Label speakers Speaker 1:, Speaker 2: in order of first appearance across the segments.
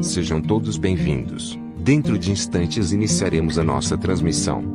Speaker 1: Sejam todos bem-vindos. Dentro de instantes iniciaremos a nossa transmissão.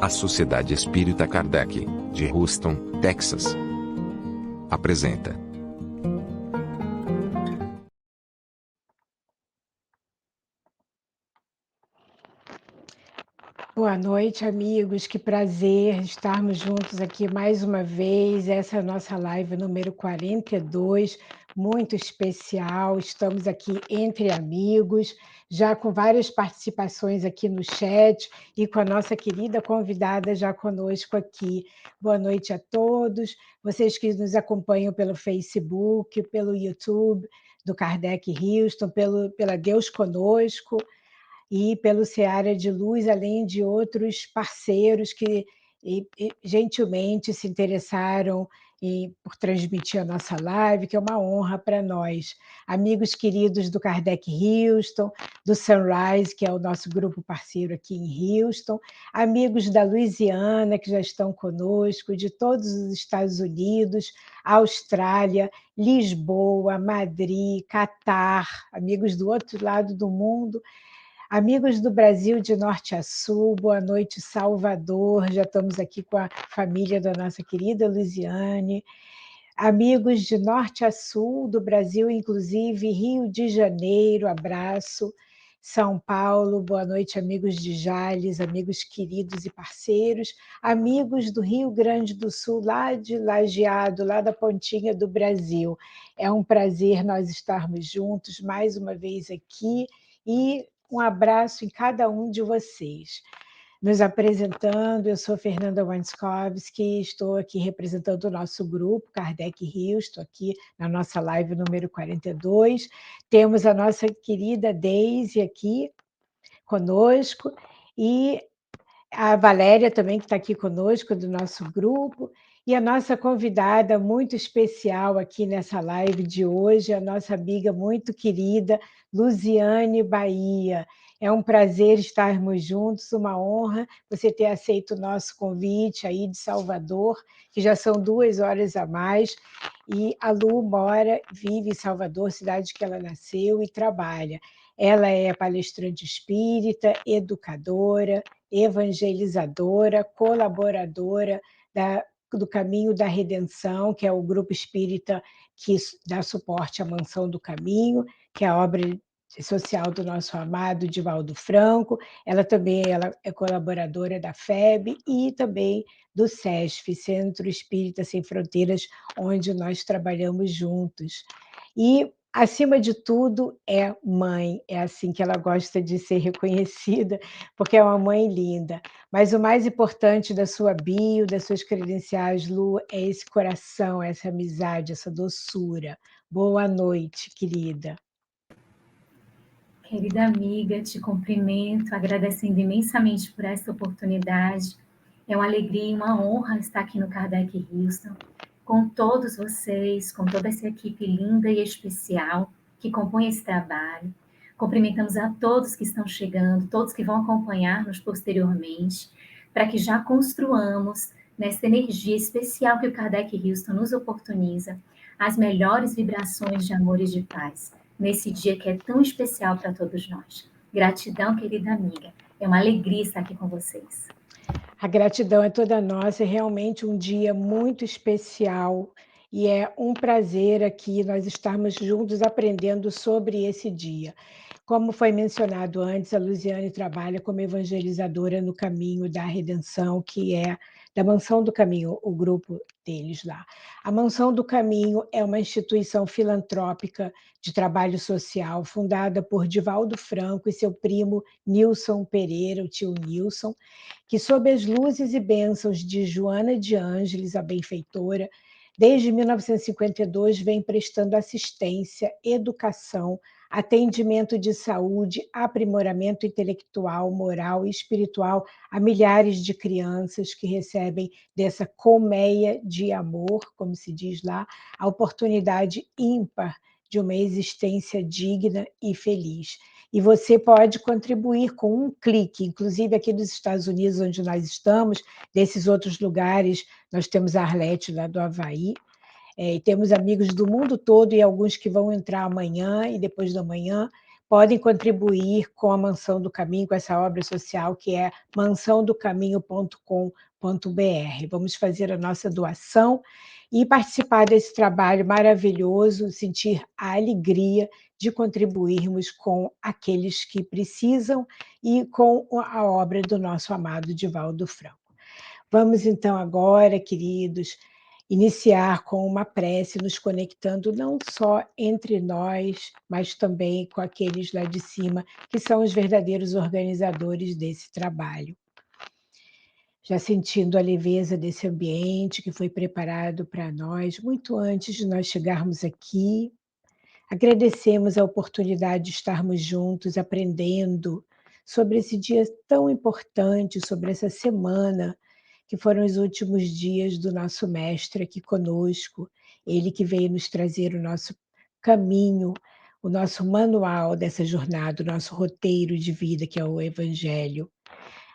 Speaker 1: A Sociedade Espírita Kardec, de Houston, Texas, apresenta.
Speaker 2: Boa noite, amigos. Que prazer estarmos juntos aqui mais uma vez. Essa é a nossa live número 42, muito especial. Estamos aqui entre amigos, já com várias participações aqui no chat e com a nossa querida convidada já conosco aqui. Boa noite a todos. Vocês que nos acompanham pelo Facebook, pelo YouTube do Kardec Houston, pela Deus Conosco, e pelo Seara de Luz, além de outros parceiros que gentilmente se interessaram por transmitir a nossa live, que é uma honra para nós. Amigos queridos do Kardec Houston, do Sunrise, que é o nosso grupo parceiro aqui em Houston, amigos da Louisiana, que já estão conosco, de todos os Estados Unidos, Austrália, Lisboa, Madrid, Catar, amigos do outro lado do mundo, amigos do Brasil de norte a sul, boa noite, Salvador. Já estamos aqui com a família da nossa querida Luziane. Amigos de norte a sul do Brasil, inclusive Rio de Janeiro, abraço. São Paulo, boa noite, amigos de Jales, amigos queridos e parceiros. Amigos do Rio Grande do Sul, lá de Lajeado, lá da pontinha do Brasil. É um prazer nós estarmos juntos mais uma vez aqui e um abraço em cada um de vocês. Nos apresentando, eu sou Fernanda Wanskovski, estou aqui representando o nosso grupo, Kardec Houston, aqui na nossa live número 42. Temos a nossa querida Deise aqui conosco e a Valéria também, que está aqui conosco, do nosso grupo, e a nossa convidada muito especial aqui nessa live de hoje, a nossa amiga muito querida, Luziane Bahia. É um prazer estarmos juntos, uma honra você ter aceito o nosso convite aí de Salvador, que já são 2 horas a mais, e a Lu vive em Salvador, cidade que ela nasceu e trabalha. Ela é palestrante espírita, educadora, evangelizadora, colaboradora do Caminho da Redenção, que é o grupo espírita que dá suporte à Mansão do Caminho, que é a obra social do nosso amado Divaldo Franco. Ela é colaboradora da FEB e também do SESF, Centro Espírita Sem Fronteiras, onde nós trabalhamos juntos. E, acima de tudo, é mãe. É assim que ela gosta de ser reconhecida, porque é uma mãe linda. Mas o mais importante da sua bio, das suas credenciais, Lu, é esse coração, essa amizade, essa doçura. Boa noite, querida.
Speaker 3: Querida amiga, te cumprimento, agradecendo imensamente por essa oportunidade. É uma alegria e uma honra estar aqui no Kardec Houston, com todos vocês, com toda essa equipe linda e especial que compõe esse trabalho. Cumprimentamos a todos que estão chegando, todos que vão acompanhar-nos posteriormente, para que já construamos, nessa energia especial que o Kardec Houston nos oportuniza, as melhores vibrações de amor e de paz, nesse dia que é tão especial para todos nós. Gratidão, querida amiga. É uma alegria estar aqui com vocês.
Speaker 2: A gratidão é toda nossa, é realmente um dia muito especial e é um prazer aqui nós estarmos juntos aprendendo sobre esse dia. Como foi mencionado antes, a Luziane trabalha como evangelizadora no Caminho da Redenção, que é da Mansão do Caminho, o grupo deles lá. A Mansão do Caminho é uma instituição filantrópica de trabalho social fundada por Divaldo Franco e seu primo Nilson Pereira, o tio Nilson, que sob as luzes e bênçãos de Joana de Ângeles, a benfeitora, desde 1952 vem prestando assistência, educação, atendimento de saúde, aprimoramento intelectual, moral e espiritual a milhares de crianças que recebem dessa colmeia de amor, como se diz lá, a oportunidade ímpar de uma existência digna e feliz. E você pode contribuir com um clique, inclusive aqui dos Estados Unidos, onde nós estamos, desses outros lugares, nós temos a Arlete lá do Havaí, e temos amigos do mundo todo e alguns que vão entrar amanhã e depois da manhã, podem contribuir com a Mansão do Caminho, com essa obra social que é mansãodocaminho.com.br. Vamos fazer a nossa doação e participar desse trabalho maravilhoso, sentir a alegria de contribuirmos com aqueles que precisam e com a obra do nosso amado Divaldo Franco. Vamos então agora, queridos, iniciar com uma prece, nos conectando não só entre nós, mas também com aqueles lá de cima, que são os verdadeiros organizadores desse trabalho. Já sentindo a leveza desse ambiente que foi preparado para nós, muito antes de nós chegarmos aqui, agradecemos a oportunidade de estarmos juntos, aprendendo sobre esse dia tão importante, sobre essa semana, que foram os últimos dias do nosso mestre aqui conosco, ele que veio nos trazer o nosso caminho, o nosso manual dessa jornada, o nosso roteiro de vida, que é o Evangelho.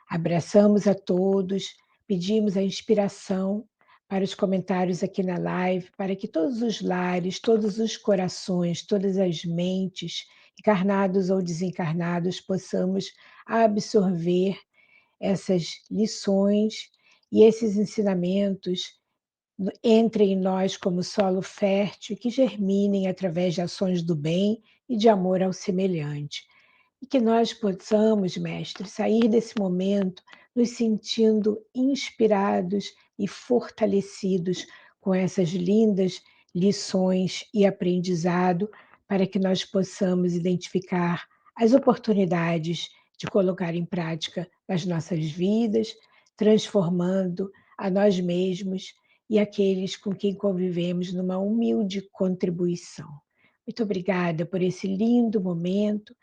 Speaker 2: Abraçamos a todos, pedimos a inspiração para os comentários aqui na live, para que todos os lares, todos os corações, todas as mentes, encarnados ou desencarnados, possamos absorver essas lições e esses ensinamentos entrem em nós como solo fértil, que germinem através de ações do bem e de amor ao semelhante. E que nós possamos, mestre, sair desse momento nos sentindo inspirados e fortalecidos com essas lindas lições e aprendizado, para que nós possamos identificar as oportunidades de colocar em prática nas nossas vidas, transformando a nós mesmos e aqueles com quem convivemos numa humilde contribuição. Muito obrigada por esse lindo momento.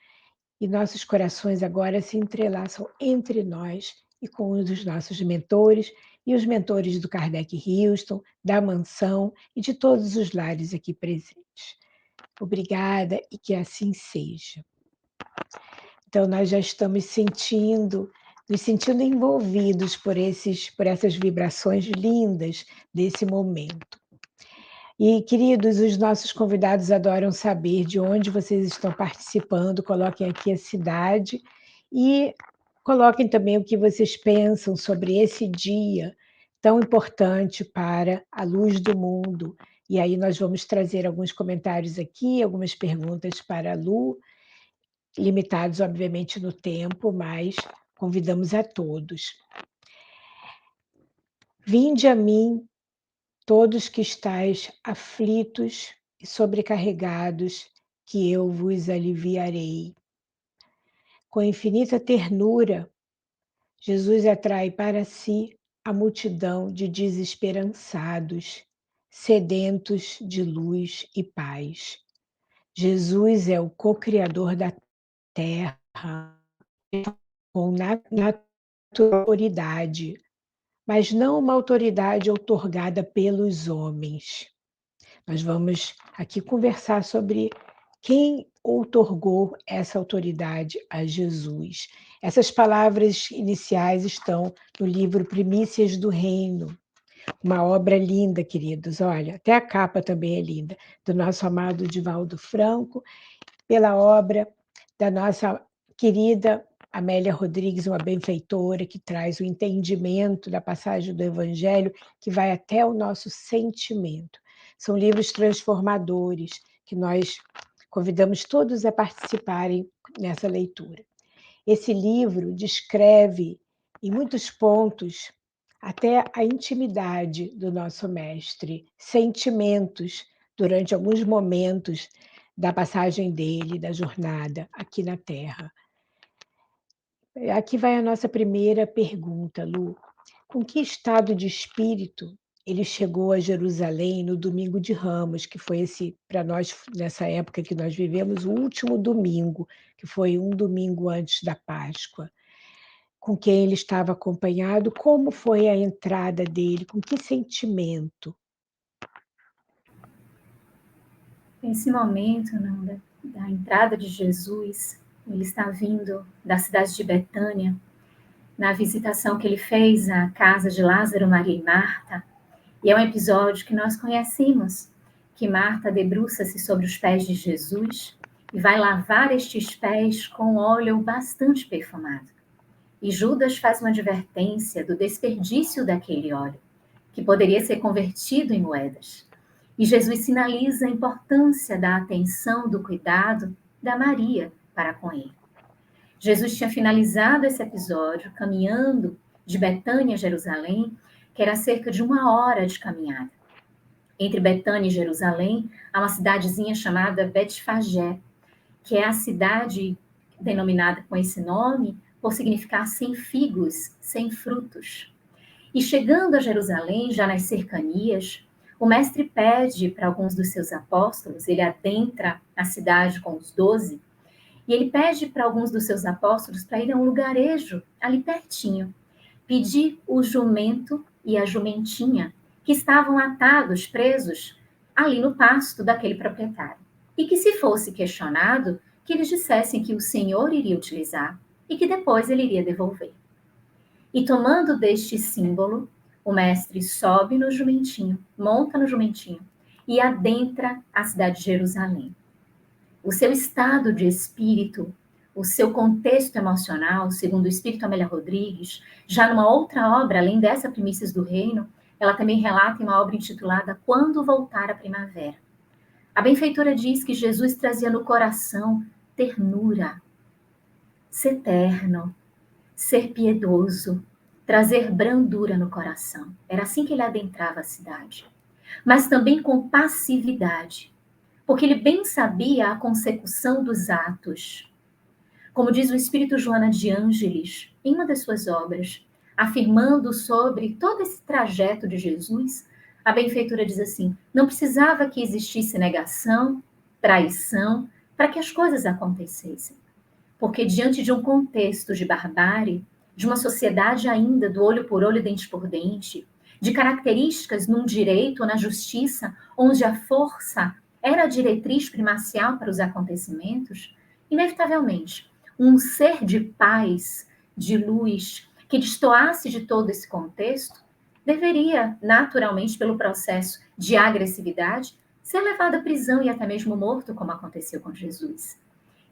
Speaker 2: E nossos corações agora se entrelaçam entre nós e com um dos nossos mentores e os mentores do Kardec Houston, da Mansão e de todos os lares aqui presentes. Obrigada e que assim seja. Então, nós já estamos nos sentindo envolvidos por essas vibrações lindas desse momento. E, queridos, os nossos convidados adoram saber de onde vocês estão participando, coloquem aqui a cidade e coloquem também o que vocês pensam sobre esse dia tão importante para a luz do mundo. E aí nós vamos trazer alguns comentários aqui, algumas perguntas para a Lu, limitados, obviamente, no tempo, mas convidamos a todos. Vinde a mim, todos que estáis aflitos e sobrecarregados, que eu vos aliviarei. Com infinita ternura, Jesus atrai para si a multidão de desesperançados, sedentos de luz e paz. Jesus é o co-criador da terra, com autoridade, mas não uma autoridade outorgada pelos homens. Nós vamos aqui conversar sobre quem outorgou essa autoridade a Jesus. Essas palavras iniciais estão no livro Primícias do Reino, uma obra linda, queridos. Olha, até a capa também é linda, do nosso amado Divaldo Franco, pela obra da nossa querida Amélia Rodrigues, uma benfeitora que traz o entendimento da passagem do Evangelho que vai até o nosso sentimento. São livros transformadores que nós convidamos todos a participarem nessa leitura. Esse livro descreve, em muitos pontos, até a intimidade do nosso mestre, sentimentos durante alguns momentos da passagem dele, da jornada aqui na Terra. Aqui vai a nossa primeira pergunta, Lu. Com que estado de espírito ele chegou a Jerusalém no domingo de Ramos, que foi esse, para nós, nessa época que nós vivemos, o último domingo, que foi um domingo antes da Páscoa? Com quem ele estava acompanhado? Como foi a entrada dele? Com que sentimento?
Speaker 3: Nesse momento, não, da entrada de Jesus, ele está vindo da cidade de Betânia, na visitação que ele fez à casa de Lázaro, Maria e Marta. E é um episódio que nós conhecemos, que Marta debruça-se sobre os pés de Jesus e vai lavar estes pés com óleo bastante perfumado. E Judas faz uma advertência do desperdício daquele óleo, que poderia ser convertido em moedas. E Jesus sinaliza a importância da atenção, do cuidado da Maria para com ele. Jesus tinha finalizado esse episódio caminhando de Betânia a Jerusalém, que era cerca de 1 hora de caminhada. Entre Betânia e Jerusalém, há uma cidadezinha chamada Betfagé, que é a cidade denominada com esse nome por significar sem figos, sem frutos. E chegando a Jerusalém, já nas cercanias, o mestre pede para alguns dos seus apóstolos, ele adentra a cidade com os 12, e ele pede para alguns dos seus apóstolos para ir a um lugarejo ali pertinho, pedir o jumento e a jumentinha, que estavam atados, presos, ali no pasto daquele proprietário. E que se fosse questionado, que eles dissessem que o Senhor iria utilizar e que depois ele iria devolver. E tomando deste símbolo, o mestre sobe no jumentinho, monta no jumentinho e adentra a cidade de Jerusalém. O seu estado de espírito, o seu contexto emocional, segundo o Espírito Amélia Rodrigues, já numa outra obra, além dessa Primícias do Reino, ela também relata em uma obra intitulada Quando Voltar a Primavera. A benfeitora diz que Jesus trazia no coração ternura, ser terno, ser piedoso, trazer brandura no coração. Era assim que ele adentrava a cidade. Mas também com passividade, porque ele bem sabia a consecução dos atos. Como diz o Espírito Joana de Ângeles, em uma das suas obras, afirmando sobre todo esse trajeto de Jesus, a benfeitora diz assim, não precisava que existisse negação, traição, para que as coisas acontecessem. Porque diante de um contexto de barbárie, de uma sociedade ainda do olho por olho, dente por dente, de características num direito ou na justiça, onde a força era a diretriz primacial para os acontecimentos, inevitavelmente, um ser de paz, de luz, que destoasse de todo esse contexto, deveria, naturalmente, pelo processo de agressividade, ser levado à prisão e até mesmo morto, como aconteceu com Jesus.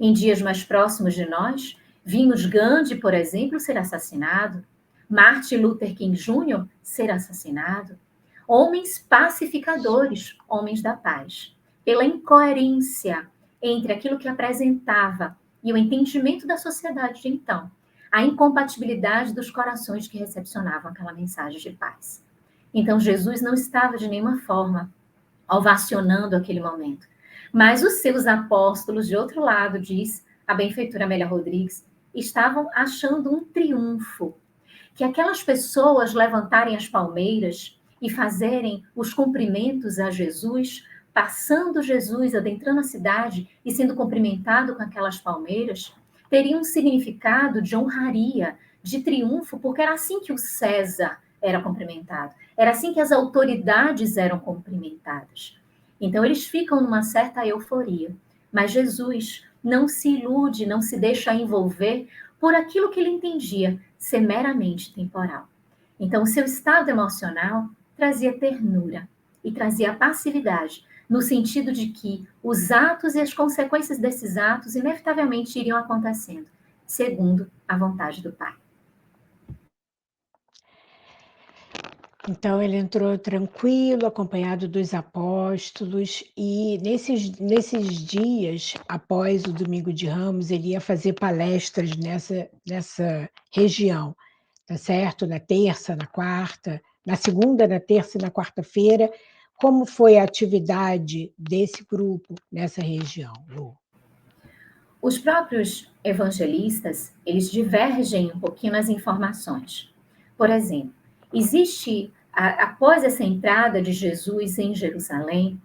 Speaker 3: Em dias mais próximos de nós, vimos Gandhi, por exemplo, ser assassinado, Martin Luther King Jr. ser assassinado, homens pacificadores, homens da paz, pela incoerência entre aquilo que apresentava e o entendimento da sociedade de então, a incompatibilidade dos corações que recepcionavam aquela mensagem de paz. Então, Jesus não estava de nenhuma forma ovacionando aquele momento. Mas os seus apóstolos, de outro lado, diz a benfeitora Amélia Rodrigues, estavam achando um triunfo. Que aquelas pessoas levantarem as palmeiras e fazerem os cumprimentos a Jesus, passando Jesus, adentrando a cidade e sendo cumprimentado com aquelas palmeiras, teria um significado de honraria, de triunfo, porque era assim que o César era cumprimentado. Era assim que as autoridades eram cumprimentadas. Então, eles ficam numa certa euforia. Mas Jesus não se ilude, não se deixa envolver por aquilo que ele entendia ser meramente temporal. Então, o seu estado emocional trazia ternura e trazia passividade, no sentido de que os atos e as consequências desses atos inevitavelmente iriam acontecendo, segundo a vontade do Pai.
Speaker 2: Então ele entrou tranquilo, acompanhado dos apóstolos, e nesses dias, após o Domingo de Ramos, ele ia fazer palestras nessa região, tá certo? Na terça, na quarta, na segunda, na terça e na quarta-feira. Como foi a atividade desse grupo nessa região, Lu?
Speaker 3: Os próprios evangelistas, eles divergem um pouquinho nas informações. Por exemplo, após essa entrada de Jesus em Jerusalém,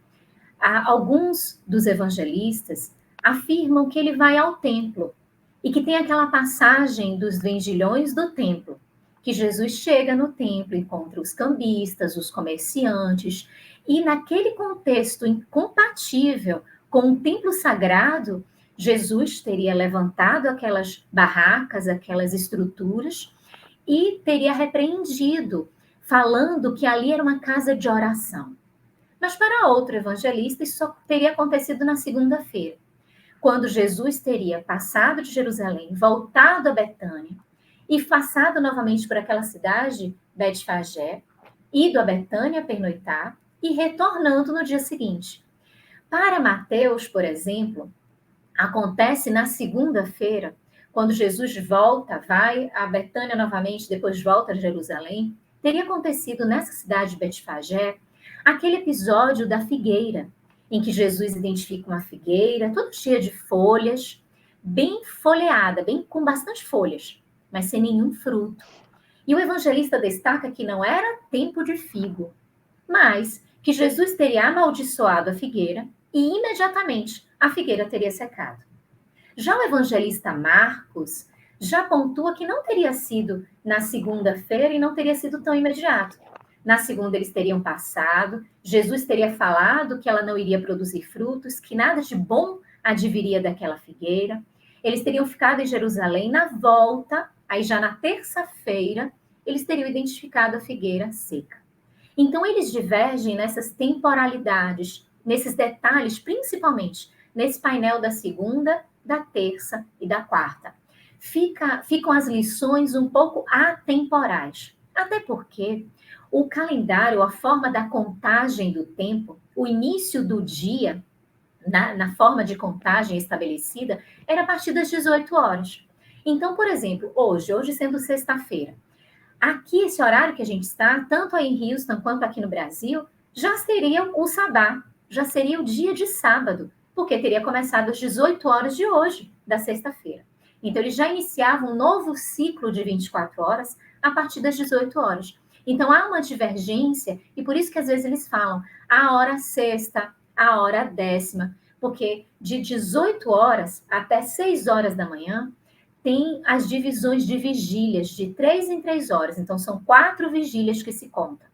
Speaker 3: alguns dos evangelistas afirmam que ele vai ao templo e que tem aquela passagem dos vendilhões do templo, que Jesus chega no templo, encontra os cambistas, os comerciantes, e naquele contexto incompatível com o templo sagrado, Jesus teria levantado aquelas barracas, aquelas estruturas, e teria repreendido, falando que ali era uma casa de oração. Mas para outro evangelista, isso só teria acontecido na segunda-feira, quando Jesus teria passado de Jerusalém, voltado a Betânia, e passado novamente por aquela cidade, Betfagé, ido a Betânia pernoitar e retornando no dia seguinte. Para Mateus, por exemplo, acontece na segunda-feira, quando Jesus volta, vai a Betânia novamente, depois volta a Jerusalém, teria acontecido nessa cidade de Betfagé aquele episódio da figueira, em que Jesus identifica uma figueira toda cheia de folhas, bem folheada, bem com bastante folhas, mas sem nenhum fruto. E o evangelista destaca que não era tempo de figo, mas que Jesus teria amaldiçoado a figueira e imediatamente a figueira teria secado. Já o evangelista Marcos já pontua que não teria sido na segunda-feira e não teria sido tão imediato. Na segunda eles teriam passado, Jesus teria falado que ela não iria produzir frutos, que nada de bom adviria daquela figueira. Eles teriam ficado em Jerusalém, na volta, aí já na terça-feira, eles teriam identificado a figueira seca. Então eles divergem nessas temporalidades, nesses detalhes, principalmente nesse painel da segunda, da terça e da quarta. Ficam as lições um pouco atemporais, até porque o calendário, a forma da contagem do tempo, o início do dia, na forma de contagem estabelecida, era a partir das 18 horas. Então, por exemplo, hoje sendo sexta-feira, aqui esse horário que a gente está, tanto aí em Houston quanto aqui no Brasil, já seria o sabá, já seria o dia de sábado, porque teria começado às 18 horas de hoje, da sexta-feira. Então, eles já iniciavam um novo ciclo de 24 horas a partir das 18 horas. Então, há uma divergência, e por isso que às vezes eles falam a hora sexta, a hora décima, porque de 18 horas até 6 horas da manhã, tem as divisões de vigílias, de 3 em 3 horas. Então, são 4 vigílias que se contam.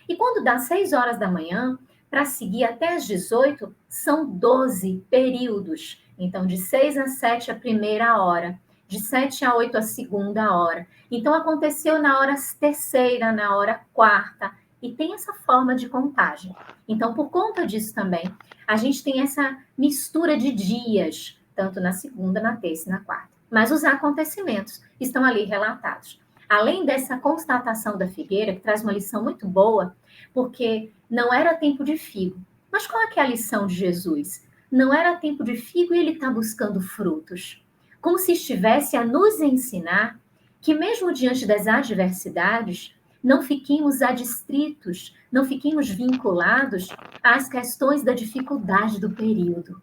Speaker 3: E quando dá 6 horas da manhã, para seguir até as 18, são 12 períodos. Então, de 6 a 7 a primeira hora, de 7 a 8 a segunda hora. Então, aconteceu na hora terceira, na hora quarta, e tem essa forma de contagem. Então, por conta disso também, a gente tem essa mistura de dias, tanto na segunda, na terça e na quarta. Mas os acontecimentos estão ali relatados. Além dessa constatação da figueira, que traz uma lição muito boa, porque não era tempo de figo. Mas qual é que é a lição de Jesus? Não era tempo de figo e ele está buscando frutos. Como se estivesse a nos ensinar que mesmo diante das adversidades, não fiquemos adstritos, não fiquemos vinculados às questões da dificuldade do período.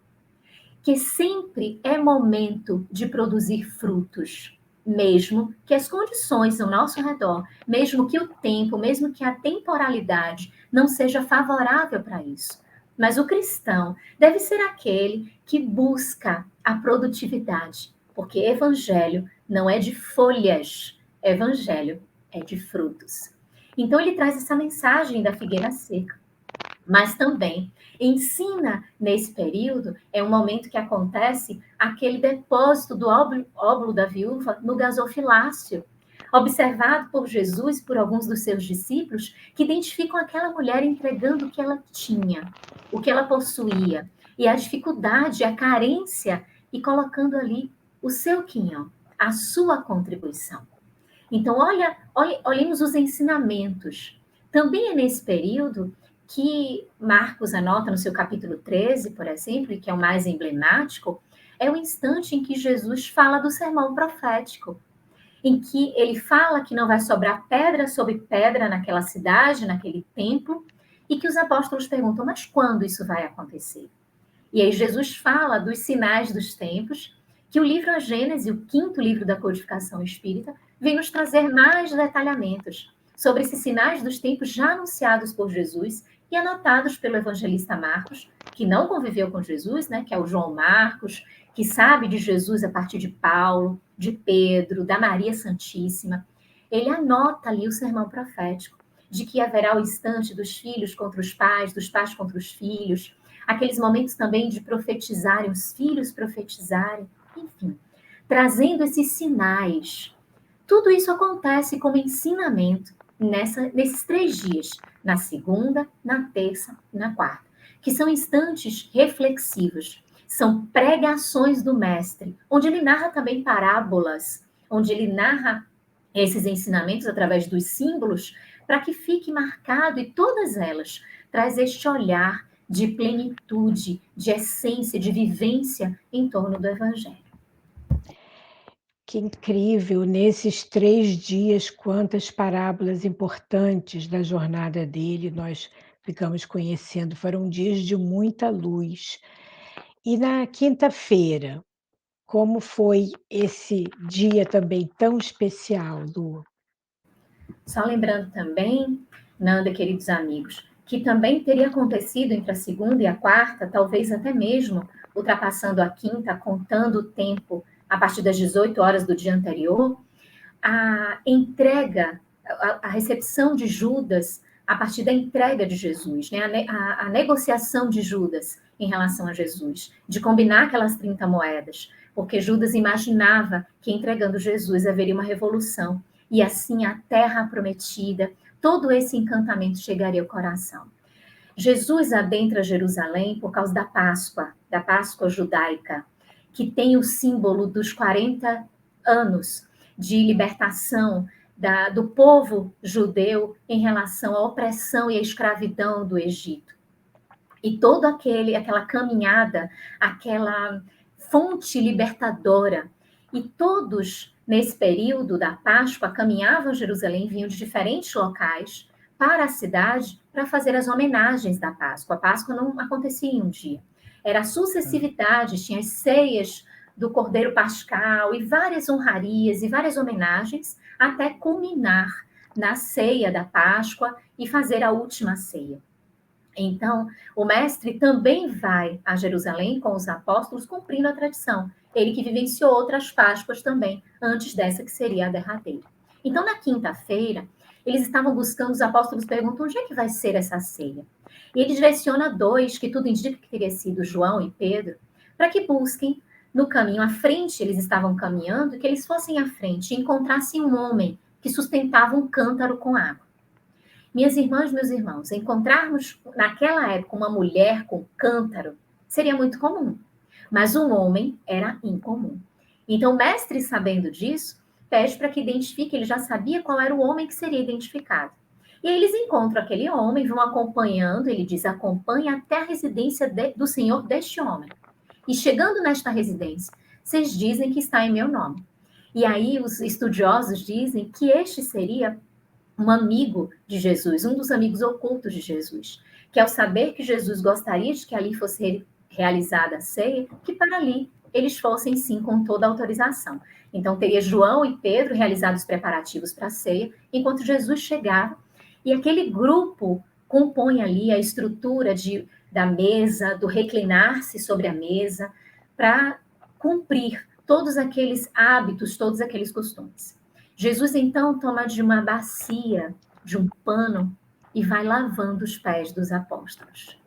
Speaker 3: Que sempre é momento de produzir frutos, mesmo que as condições ao nosso redor, mesmo que o tempo, mesmo que a temporalidade não seja favorável para isso. Mas o cristão deve ser aquele que busca a produtividade, porque evangelho não é de folhas, evangelho é de frutos. Então ele traz essa mensagem da figueira seca, mas também ensina nesse período, é um momento que acontece aquele depósito do óbolo da viúva no gasofilácio, observado por Jesus, por alguns dos seus discípulos, que identificam aquela mulher entregando o que ela tinha, o que ela possuía, e a dificuldade, a carência, e colocando ali o seu quinhão, a sua contribuição. Então, olhemos os ensinamentos. Também é nesse período que Marcos anota no seu capítulo 13, por exemplo, e que é o mais emblemático, é o instante em que Jesus fala do sermão profético, em que ele fala que não vai sobrar pedra sobre pedra naquela cidade, naquele templo, e que os apóstolos perguntam, mas quando isso vai acontecer? E aí Jesus fala dos sinais dos tempos, que o livro A Gênese, o quinto livro da codificação espírita, vem nos trazer mais detalhamentos sobre esses sinais dos tempos já anunciados por Jesus e anotados pelo evangelista Marcos, que não conviveu com Jesus, né, que é o João Marcos, que sabe de Jesus a partir de Paulo, de Pedro, da Maria Santíssima. Ele anota ali o sermão profético, de que haverá o instante dos filhos contra os pais, dos pais contra os filhos, aqueles momentos também de profetizarem, os filhos profetizarem, enfim, trazendo esses sinais. Tudo isso acontece como ensinamento nesses 3 dias, na segunda, na terça e na quarta, que são instantes reflexivos, são pregações do mestre, onde ele narra também parábolas, onde ele narra esses ensinamentos através dos símbolos, para que fique marcado, e todas elas traz este olhar de plenitude, de essência, de vivência em torno do Evangelho.
Speaker 2: Que incrível, nesses 3 dias, quantas parábolas importantes da jornada dele nós ficamos conhecendo. Foram dias de muita luz. E na quinta-feira, como foi esse dia também tão especial, Lu?
Speaker 3: Só lembrando também, Nanda, queridos amigos, que também teria acontecido entre a segunda e a quarta, talvez até mesmo ultrapassando a quinta, contando o tempo a partir das 18 horas do dia anterior, a entrega, a recepção de Judas a partir da entrega de Jesus, né? A negociação de Judas em relação a Jesus, de combinar aquelas 30 moedas, porque Judas imaginava que entregando Jesus haveria uma revolução, e assim a terra prometida, todo esse encantamento chegaria ao coração. Jesus adentra Jerusalém por causa da Páscoa judaica, que tem o símbolo dos 40 anos de libertação do povo judeu em relação à opressão e à escravidão do Egito. E toda aquela caminhada, aquela fonte libertadora. E todos, nesse período da Páscoa, caminhavam a Jerusalém, vinham de diferentes locais para a cidade para fazer as homenagens da Páscoa. A Páscoa não acontecia em um dia. Era a sucessividade, tinha as ceias do Cordeiro Pascal e várias honrarias e várias homenagens até culminar na ceia da Páscoa e fazer a última ceia. Então, o mestre também vai a Jerusalém com os apóstolos, cumprindo a tradição. Ele que vivenciou outras Páscoas também, antes dessa que seria a derradeira. Então, na quinta-feira, eles estavam buscando, os apóstolos perguntam, onde é que vai ser essa ceia? E ele direciona 2, que tudo indica que teria sido João e Pedro, para que busquem no caminho à frente, eles estavam caminhando, que eles fossem à frente e encontrassem um homem que sustentava um cântaro com água. Minhas irmãs, meus irmãos, encontrarmos naquela época uma mulher com cântaro seria muito comum, mas um homem era incomum. Então, o mestre, sabendo disso, pede para que identifique, ele já sabia qual era o homem que seria identificado. E aí eles encontram aquele homem, vão acompanhando, ele diz, acompanhe até a residência do senhor deste homem. E chegando nesta residência, vocês dizem que está em meu nome. E aí os estudiosos dizem que este seria um amigo de Jesus, um dos amigos ocultos de Jesus, que ao saber que Jesus gostaria de que ali fosse realizada a ceia, que para ali eles fossem sim com toda a autorização. Então teria João e Pedro realizado os preparativos para a ceia, enquanto Jesus chegava, e aquele grupo compõe ali a estrutura da mesa, do reclinar-se sobre a mesa, para cumprir todos aqueles hábitos, todos aqueles costumes. Jesus, então, toma de uma bacia, de um pano, e vai lavando os pés dos apóstolos.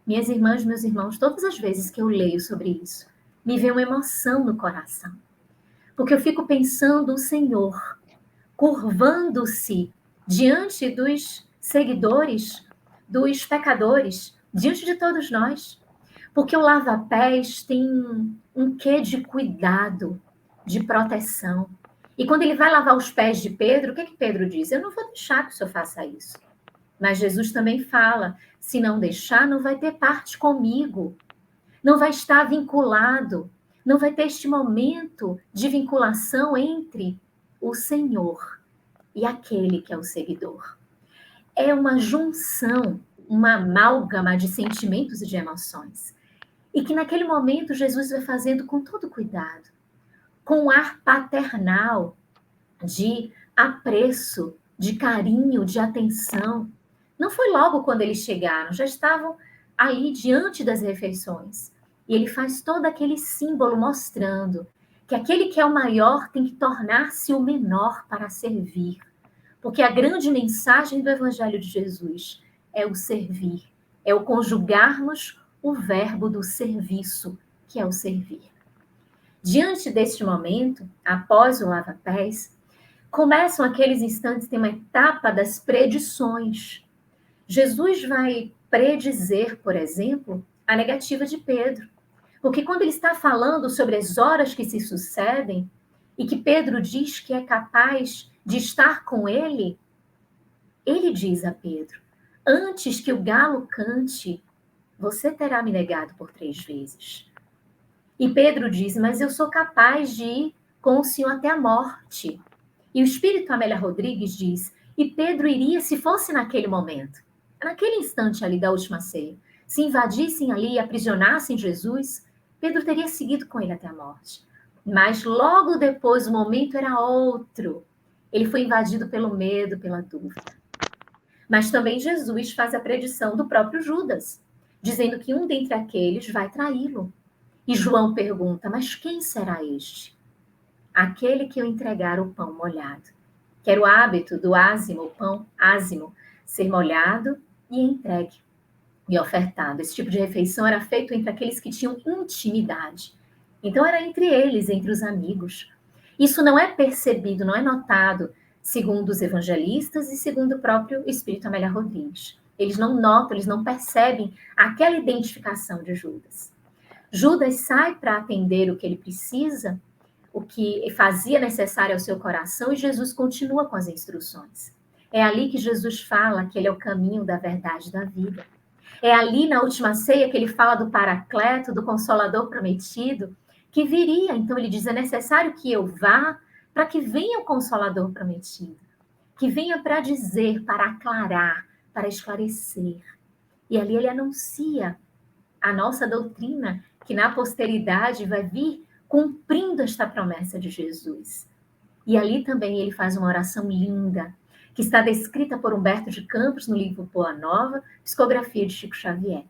Speaker 3: Minhas irmãs, meus irmãos, todas as vezes que eu leio sobre isso, me vem uma emoção no coração. Porque eu fico pensando o Senhor curvando-se diante dos seguidores, dos pecadores, diante de todos nós. Porque o lava-pés tem um quê de cuidado, de proteção. E quando ele vai lavar os pés de Pedro, o que Pedro diz? Eu não vou deixar que o senhor faça isso. Mas Jesus também fala, se não deixar, não vai ter parte comigo, não vai estar vinculado, não vai ter este momento de vinculação entre o Senhor e aquele que é o seguidor. É uma junção, uma amálgama de sentimentos e de emoções. E que naquele momento Jesus vai fazendo com todo cuidado, com um ar paternal, de apreço, de carinho, de atenção. Não foi logo quando eles chegaram, já estavam ali diante das refeições. E ele faz todo aquele símbolo mostrando que aquele que é o maior tem que tornar-se o menor para servir. Porque a grande mensagem do Evangelho de Jesus é o servir, é o conjugarmos o verbo do serviço, que é o servir. Diante deste momento, após o lava-pés, começam aqueles instantes, tem uma etapa das predições. Jesus vai predizer, por exemplo, a negativa de Pedro. Porque quando ele está falando sobre as horas que se sucedem, e que Pedro diz que é capaz de estar com ele diz a Pedro, antes que o galo cante, você terá me negado por 3 vezes. E Pedro diz, mas eu sou capaz de ir com o Senhor até a morte. E o Espírito Amélia Rodrigues diz, e Pedro iria se fosse naquele momento, naquele instante ali da última ceia, se invadissem ali e aprisionassem Jesus, Pedro teria seguido com ele até a morte. Mas logo depois o momento era outro. Ele foi invadido pelo medo, pela dúvida. Mas também Jesus faz a predição do próprio Judas, dizendo que um dentre aqueles vai traí-lo. E João pergunta, mas quem será este? Aquele que eu entregar o pão molhado. Que era o hábito do ázimo, o pão ázimo, ser molhado e entregue e ofertado. Esse tipo de refeição era feito entre aqueles que tinham intimidade. Então era entre eles, entre os amigos. Isso não é percebido, não é notado, segundo os evangelistas e segundo o próprio Espírito Amélia Rodrigues. Eles não notam, eles não percebem aquela identificação de Judas. Judas sai para atender o que ele precisa, o que fazia necessário ao seu coração, e Jesus continua com as instruções. É ali que Jesus fala que ele é o caminho da verdade e da vida. É ali na última ceia que ele fala do Paracleto, do Consolador prometido, que viria. Então ele diz, é necessário que eu vá para que venha o Consolador prometido, que venha para dizer, para aclarar, para esclarecer. E ali ele anuncia a nossa doutrina, que na posteridade vai vir cumprindo esta promessa de Jesus. E ali também ele faz uma oração linda, que está descrita por Humberto de Campos no livro Boa Nova, psicografia de Chico Xavier.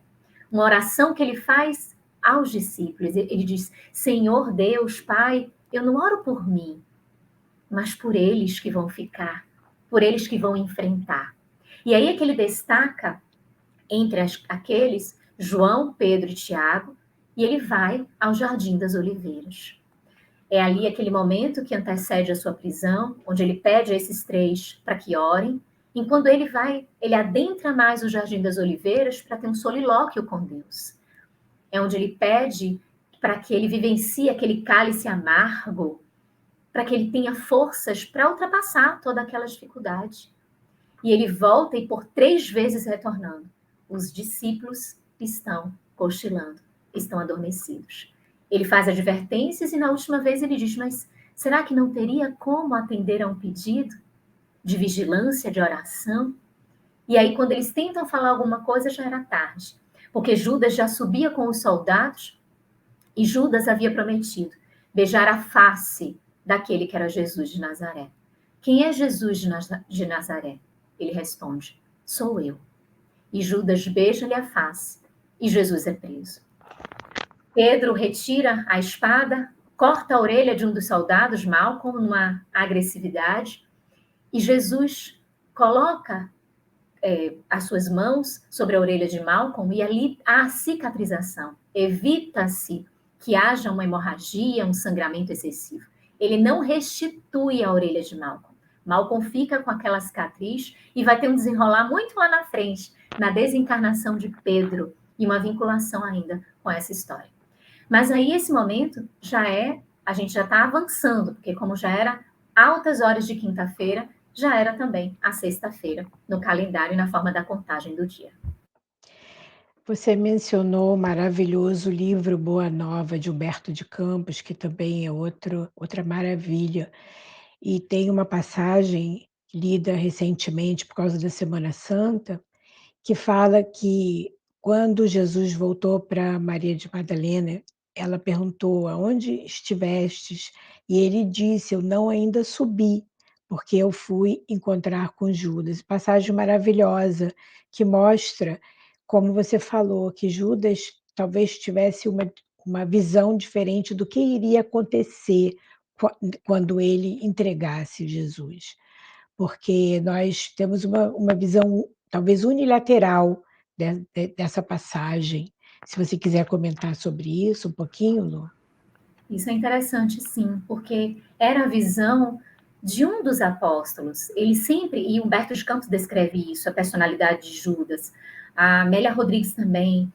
Speaker 3: Uma oração que ele faz aos discípulos. Ele diz, Senhor Deus, Pai, eu não oro por mim, mas por eles que vão ficar, por eles que vão enfrentar. E aí é que ele destaca, entre aqueles, João, Pedro e Tiago, e ele vai ao Jardim das Oliveiras. É ali aquele momento que antecede a sua prisão, onde ele pede a esses 3 para que orem, enquanto ele adentra mais o Jardim das Oliveiras para ter um solilóquio com Deus. É onde ele pede para que ele vivencie aquele cálice amargo, para que ele tenha forças para ultrapassar toda aquela dificuldade. E ele volta e por 3 vezes retornando, os discípulos estão cochilando, estão adormecidos. Ele faz advertências e na última vez ele diz, mas será que não teria como atender a um pedido de vigilância, de oração? E aí quando eles tentam falar alguma coisa já era tarde, porque Judas já subia com os soldados e Judas havia prometido beijar a face daquele que era Jesus de Nazaré. Quem é Jesus de Nazaré? Ele responde, sou eu. E Judas beija-lhe a face e Jesus é preso. Pedro retira a espada, corta a orelha de um dos soldados, Malcolm, numa agressividade, e Jesus coloca as suas mãos sobre a orelha de Malcolm e ali há cicatrização. Evita-se que haja uma hemorragia, um sangramento excessivo. Ele não restitui a orelha de Malcolm. Malcolm fica com aquela cicatriz e vai ter um desenrolar muito lá na frente, na desencarnação de Pedro, e uma vinculação ainda com essa história. Mas aí esse momento a gente já está avançando, porque como já era altas horas de quinta-feira, já era também a sexta-feira, no calendário e na forma da contagem do dia.
Speaker 2: Você mencionou o maravilhoso livro Boa Nova, de Humberto de Campos, que também é outra maravilha. E tem uma passagem lida recentemente por causa da Semana Santa, que fala que quando Jesus voltou para Maria de Madalena, ela perguntou: "Aonde estivestes?" E ele disse: "Eu não ainda subi, porque eu fui encontrar com Judas". Passagem maravilhosa que mostra, como você falou, que Judas talvez tivesse uma visão diferente do que iria acontecer quando ele entregasse Jesus, porque nós temos uma visão talvez unilateral dessa passagem. Se você quiser comentar sobre isso um pouquinho, Lu.
Speaker 3: Isso é interessante, sim, porque era a visão de um dos apóstolos. Ele sempre, e Humberto de Campos descreve isso, a personalidade de Judas. A Amélia Rodrigues também,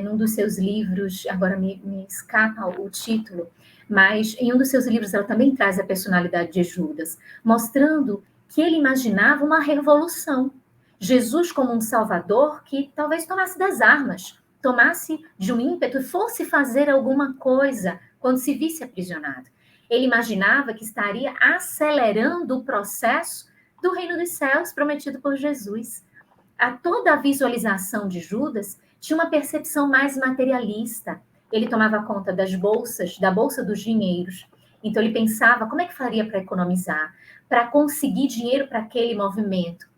Speaker 3: num dos seus livros, agora me escapa o título, mas em um dos seus livros ela também traz a personalidade de Judas, mostrando que ele imaginava uma revolução. Jesus como um salvador que talvez tomasse das armas, tomasse de um ímpeto e fosse fazer alguma coisa quando se visse aprisionado. Ele imaginava que estaria acelerando o processo do reino dos céus prometido por Jesus. A toda a visualização de Judas tinha uma percepção mais materialista. Ele tomava conta das bolsas, da bolsa dos dinheiros. Então ele pensava como é que faria para economizar, para conseguir dinheiro para aquele movimento.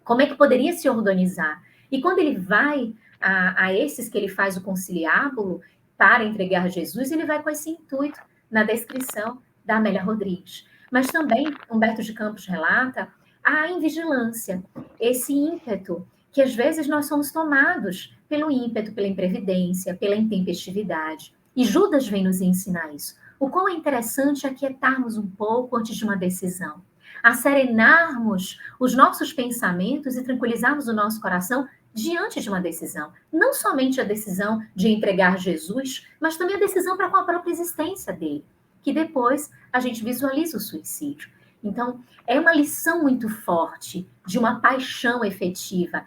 Speaker 3: Como é que poderia se organizar? E quando ele vai a esses que ele faz o conciliábulo para entregar Jesus, ele vai com esse intuito na descrição da Amélia Rodrigues. Mas também Humberto de Campos relata a invigilância, esse ímpeto que às vezes nós somos tomados pelo ímpeto, pela imprevidência, pela intempestividade. E Judas vem nos ensinar isso. O quão é interessante aquietarmos um pouco antes de uma decisão, a serenarmos os nossos pensamentos e tranquilizarmos o nosso coração diante de uma decisão. Não somente a decisão de entregar Jesus, mas também a decisão para com a própria existência dele, que depois a gente visualiza o suicídio. Então, é uma lição muito forte de uma paixão efetiva,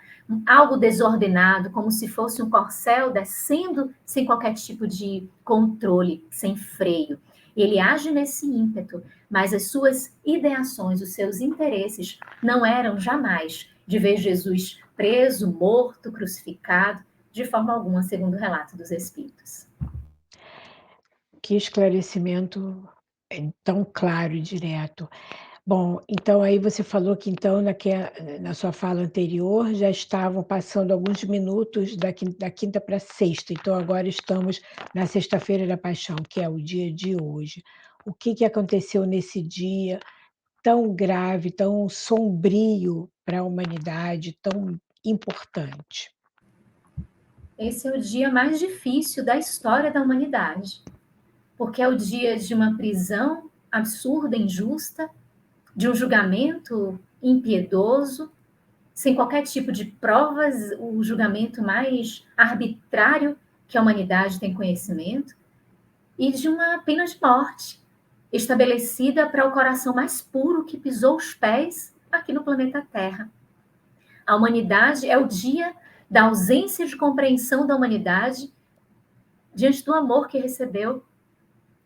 Speaker 3: algo desordenado, como se fosse um corcel descendo sem qualquer tipo de controle, sem freio. Ele age nesse ímpeto, mas as suas ideações, os seus interesses não eram jamais de ver Jesus preso, morto, crucificado, de forma alguma, segundo o relato dos Espíritos.
Speaker 2: Que esclarecimento tão claro e direto. Bom, então aí você falou que então na sua fala anterior já estavam passando alguns minutos da quinta para sexta, então agora estamos na Sexta-feira da Paixão, que é o dia de hoje. O que aconteceu nesse dia tão grave, tão sombrio para a humanidade, tão importante?
Speaker 3: Esse é o dia mais difícil da história da humanidade, porque é o dia de uma prisão absurda, injusta, de um julgamento impiedoso, sem qualquer tipo de provas, o julgamento mais arbitrário que a humanidade tem conhecimento, e de uma pena de morte, estabelecida para o coração mais puro que pisou os pés aqui no planeta Terra. A humanidade é o dia da ausência de compreensão da humanidade diante do amor que recebeu,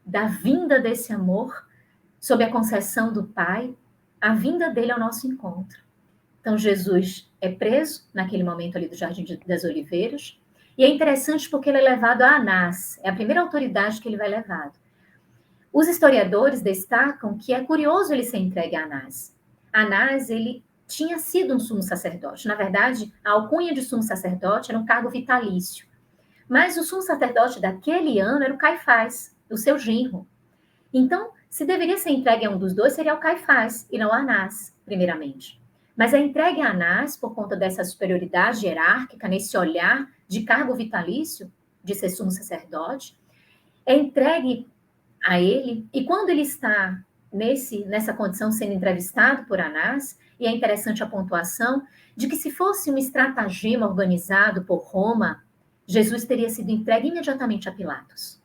Speaker 3: da vinda desse amor, sob a concessão do Pai, a vinda dele ao nosso encontro. Então, Jesus é preso naquele momento ali do Jardim das Oliveiras, e é interessante porque ele é levado a Anás, é a primeira autoridade que ele vai levado. Os historiadores destacam que é curioso ele ser entregue a Anás. Anás, ele tinha sido um sumo sacerdote. Na verdade, a alcunha de sumo sacerdote era um cargo vitalício. Mas o sumo sacerdote daquele ano era o Caifás, o seu genro. Então, se deveria ser entregue a um dos dois, seria o Caifás, e não a Anás, primeiramente. Mas a entregue a Anás, por conta dessa superioridade hierárquica, nesse olhar de cargo vitalício, de ser sumo sacerdote, é entregue a ele, e quando ele está nessa condição sendo entrevistado por Anás, e é interessante a pontuação de que se fosse um estratagema organizado por Roma, Jesus teria sido entregue imediatamente a Pilatos.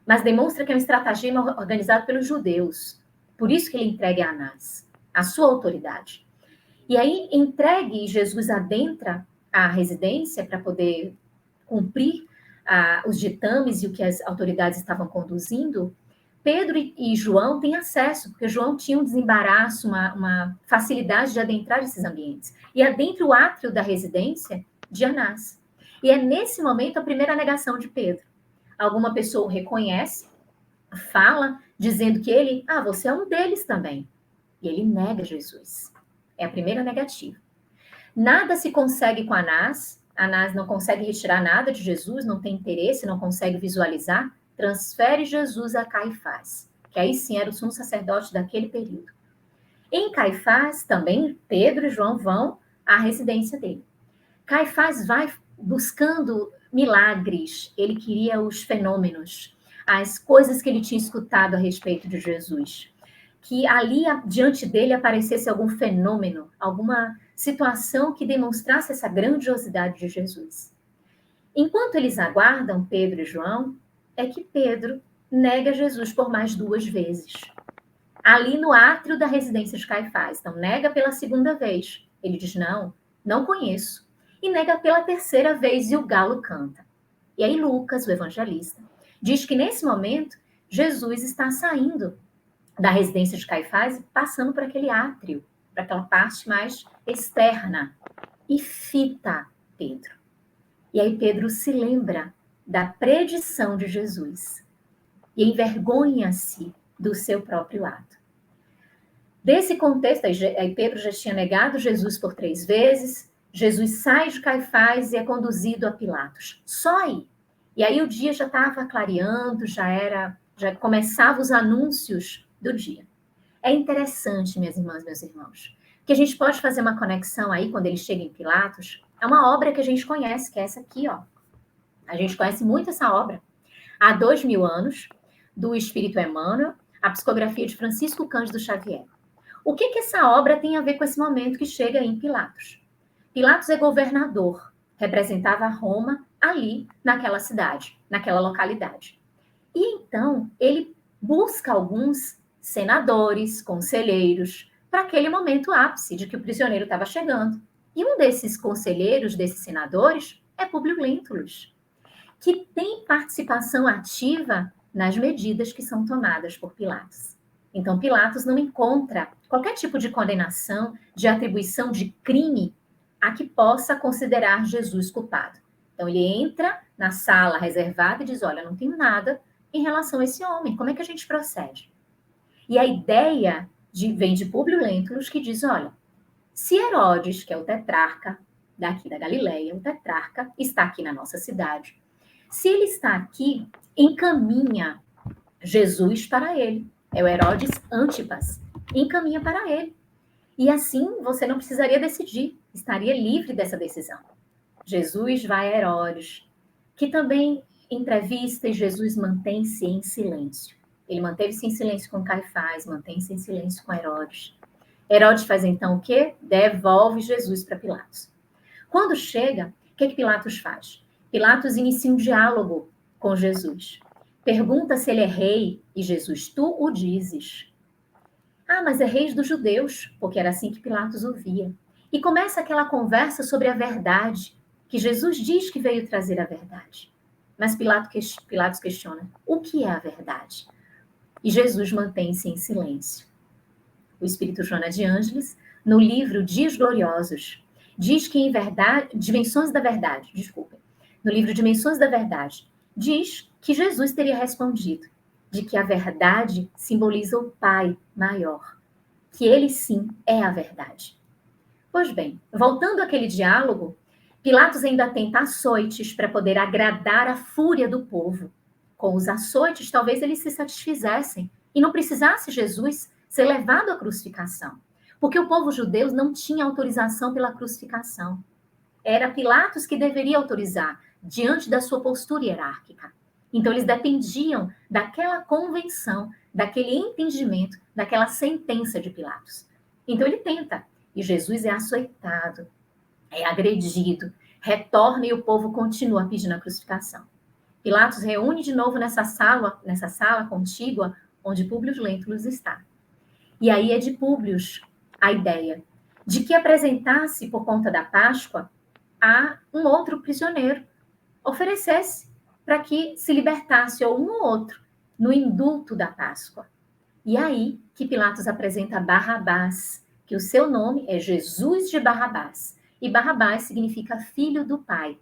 Speaker 3: Mas demonstra que é um estratagema organizado pelos judeus. Por isso que ele entrega a Anás. a sua autoridade. E aí, entregue, Jesus adentra a residência para poder cumprir os ditames e o que as autoridades estavam conduzindo. Pedro e João têm acesso, porque João tinha um desembaraço, uma facilidade de adentrar esses ambientes. E adentra o átrio da residência de Anás. E é nesse momento a primeira negação de Pedro. Alguma pessoa o reconhece, fala, dizendo que ele, você é um deles também. E ele nega Jesus. É a primeira negativa. Nada se consegue com Anás. Anás não consegue retirar nada de Jesus, não tem interesse, não consegue visualizar. Transfere Jesus a Caifás, que aí sim era o sumo sacerdote daquele período. Em Caifás, também Pedro e João vão à residência dele. Caifás vai buscando milagres, ele queria os fenômenos, as coisas que ele tinha escutado a respeito de Jesus. Que ali, diante dele, aparecesse algum fenômeno, alguma situação que demonstrasse essa grandiosidade de Jesus. Enquanto eles aguardam, Pedro e João, é que Pedro nega Jesus por mais 2 vezes. Ali no átrio da residência de Caifás. Então, nega pela 2ª vez. Ele diz, não conheço. E nega pela 3ª vez e o galo canta. E aí Lucas, o evangelista, diz que nesse momento, Jesus está saindo da residência de Caifás e passando por aquele átrio, para aquela parte mais externa, e fita Pedro. E aí Pedro se lembra da predição de Jesus e envergonha-se do seu próprio ato. Desse contexto, aí Pedro já tinha negado Jesus por 3 vezes, Jesus sai de Caifás e é conduzido a Pilatos. Só aí. E aí o dia já estava clareando, já começavam os anúncios do dia. É interessante, minhas irmãs, meus irmãos, que a gente pode fazer uma conexão aí quando ele chega em Pilatos. É uma obra que a gente conhece, que é essa aqui, ó. A gente conhece muito essa obra. Há 2000 anos, do Espírito Emmanuel, a psicografia de Francisco Cândido Xavier. O que essa obra tem a ver com esse momento que chega em Pilatos? Pilatos é governador, representava Roma ali, naquela cidade, naquela localidade. E então, ele busca alguns senadores, conselheiros, para aquele momento ápice de que o prisioneiro estava chegando. E um desses conselheiros, desses senadores, é Públio Lentulus, que tem participação ativa nas medidas que são tomadas por Pilatos. Então, Pilatos não encontra qualquer tipo de condenação, de atribuição de crime a que possa considerar Jesus culpado. Então, ele entra na sala reservada e diz, olha, não tenho nada em relação a esse homem, como é que a gente procede? E a ideia vem de Públio Lentulus, que diz, olha, se Herodes, que é o tetrarca daqui da Galileia, o tetrarca, está aqui na nossa cidade, se ele está aqui, encaminha Jesus para ele. É o Herodes Antipas. Encaminha para ele. E assim você não precisaria decidir. Estaria livre dessa decisão. Jesus vai a Herodes, que também entrevista e Jesus mantém-se em silêncio. Ele manteve-se em silêncio com Caifás, mantém-se em silêncio com Herodes. Herodes faz então o quê? Devolve Jesus para Pilatos. Quando chega, o que Pilatos faz? Pilatos inicia um diálogo com Jesus. Pergunta se ele é rei e Jesus, tu o dizes. Mas é rei dos judeus, porque era assim que Pilatos ouvia. E começa aquela conversa sobre a verdade, que Jesus diz que veio trazer a verdade. Mas Pilatos questiona, o que é a verdade? E Jesus mantém-se em silêncio. O Espírito Joana de Ângeles, no livro Dias Gloriosos, diz que em verdade, no livro Dimensões da Verdade, diz que Jesus teria respondido de que a verdade simboliza o Pai maior, que ele sim é a verdade. Pois bem, voltando àquele diálogo, Pilatos ainda tenta açoites para poder agradar a fúria do povo. Com os açoites, talvez eles se satisfizessem e não precisasse Jesus ser levado à crucificação, porque o povo judeu não tinha autorização pela crucificação. Era Pilatos que deveria autorizar, diante da sua postura hierárquica. Então, eles dependiam daquela convenção, daquele entendimento, daquela sentença de Pilatos. Então, ele tenta. E Jesus é açoitado, é agredido, retorna e o povo continua pedindo a crucificação. Pilatos reúne de novo nessa sala contígua, onde Públio Lentulus está. E aí é de Públio a ideia de que apresentasse, por conta da Páscoa, a um outro prisioneiro, oferecesse para que se libertasse ou um ou outro no indulto da Páscoa. E aí que Pilatos apresenta Barrabás, que o seu nome é Jesus de Barrabás. E Barrabás significa filho do Pai.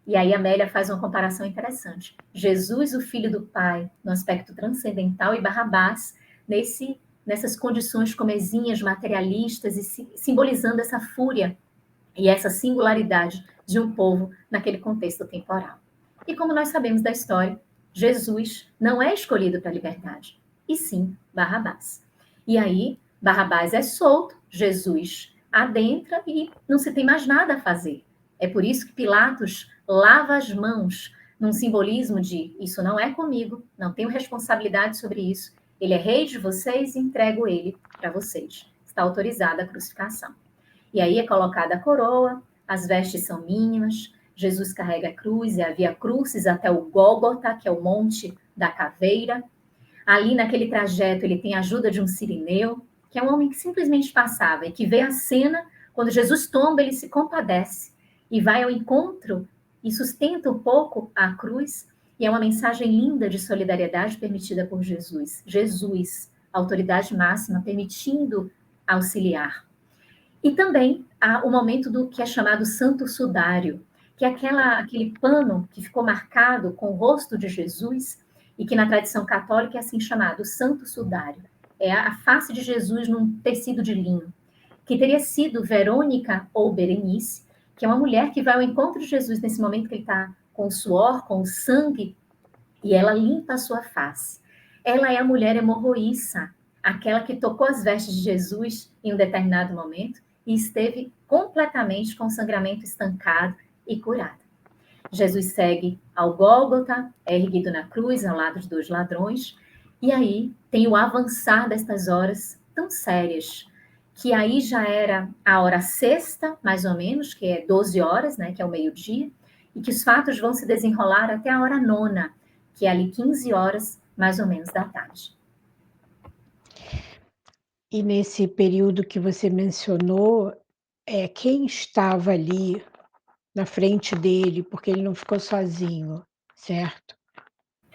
Speaker 3: E aí Amélia faz uma comparação interessante. Jesus, o filho do Pai, no aspecto transcendental, e Barrabás, nessas condições comezinhas, materialistas, e simbolizando essa fúria e essa singularidade de um povo naquele contexto temporal. E como nós sabemos da história, Jesus não é escolhido para a liberdade, e sim Barrabás. E aí, Barrabás é solto, Jesus adentra e não se tem mais nada a fazer. É por isso que Pilatos lava as mãos, num simbolismo de isso não é comigo, não tenho responsabilidade sobre isso, ele é rei de vocês e entrego ele para vocês. Está autorizada a crucificação. E aí é colocada a coroa, as vestes são mínimas, Jesus carrega a cruz e havia cruzes até o Gólgota, que é o monte da caveira. Ali naquele trajeto ele tem a ajuda de um sirineu, que é um homem que simplesmente passava e que vê a cena, quando Jesus tomba, ele se compadece e vai ao encontro e sustenta um pouco a cruz, e é uma mensagem linda de solidariedade permitida por Jesus. Jesus, autoridade máxima, permitindo auxiliar. E também há o momento do que é chamado Santo Sudário, que é aquele pano que ficou marcado com o rosto de Jesus e que na tradição católica é assim chamado Santo Sudário. É a face de Jesus num tecido de linho, que teria sido Verônica ou Berenice, que é uma mulher que vai ao encontro de Jesus nesse momento que ele está com o suor, com o sangue, e ela limpa a sua face. Ela é a mulher hemorroíça, aquela que tocou as vestes de Jesus em um determinado momento e esteve completamente com o sangramento estancado e curada. Jesus segue ao Gólgota, é erguido na cruz ao lado de dois ladrões, e aí tem o avançar destas horas tão sérias, que aí já era a hora sexta, mais ou menos, que é 12 horas, né, que é o meio-dia, e que os fatos vão se desenrolar até a hora nona, que é ali 15 horas, mais ou menos, da tarde.
Speaker 2: E nesse período que você mencionou, quem estava ali na frente dele, porque ele não ficou sozinho, certo?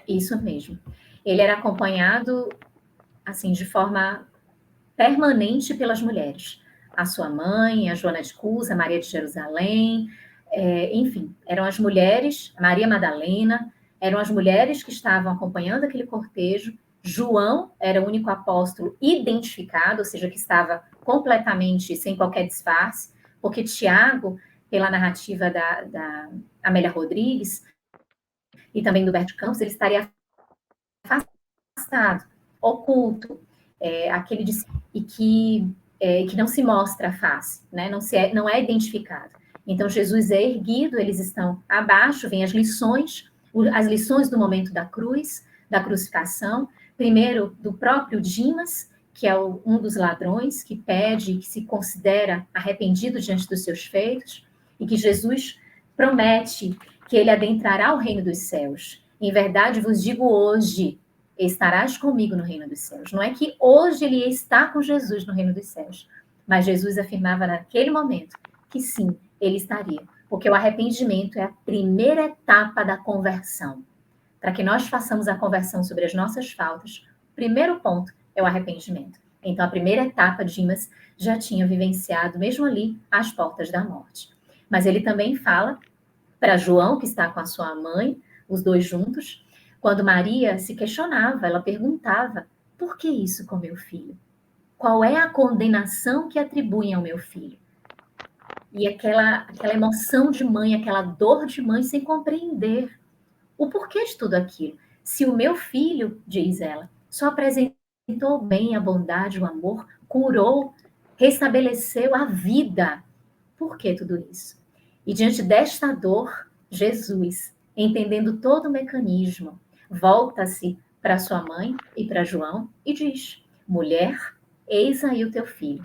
Speaker 3: Isso mesmo. Ele era acompanhado, assim, de forma permanente pelas mulheres. A sua mãe, a Joana de Cusa, Maria de Jerusalém, enfim, eram as mulheres, Maria Madalena, eram as mulheres que estavam acompanhando aquele cortejo. João era o único apóstolo identificado, ou seja, que estava completamente sem qualquer disfarce, porque Tiago, pela narrativa da Amélia Rodrigues e também do Berto Campos, ele estaria afastado, oculto, aquele e que não se mostra a face, né? Não é identificado. Então Jesus é erguido, eles estão abaixo, vem as lições do momento da cruz, da crucificação, primeiro do próprio Dimas, que é um dos ladrões que pede, que se considera arrependido diante dos seus feitos, e que Jesus promete que ele adentrará o reino dos céus. Em verdade vos digo hoje, estarás comigo no reino dos céus. Não é que hoje ele está com Jesus no reino dos céus, mas Jesus afirmava naquele momento que sim, ele estaria, porque o arrependimento é a primeira etapa da conversão. Para que nós façamos a conversão sobre as nossas faltas, o primeiro ponto é o arrependimento. Então, a primeira etapa, Dimas já tinha vivenciado, mesmo ali, às portas da morte. Mas ele também fala para João, que está com a sua mãe, os dois juntos, quando Maria se questionava, ela perguntava: por que isso com meu filho? Qual é a condenação que atribuem ao meu filho? E aquela emoção de mãe, aquela dor de mãe sem compreender o porquê de tudo aquilo. Se o meu filho, diz ela, só apresentou o bem, a bondade, o amor, curou, restabeleceu a vida, por que tudo isso? E diante desta dor, Jesus, entendendo todo o mecanismo, volta-se para sua mãe e para João e diz: mulher, eis aí o teu filho.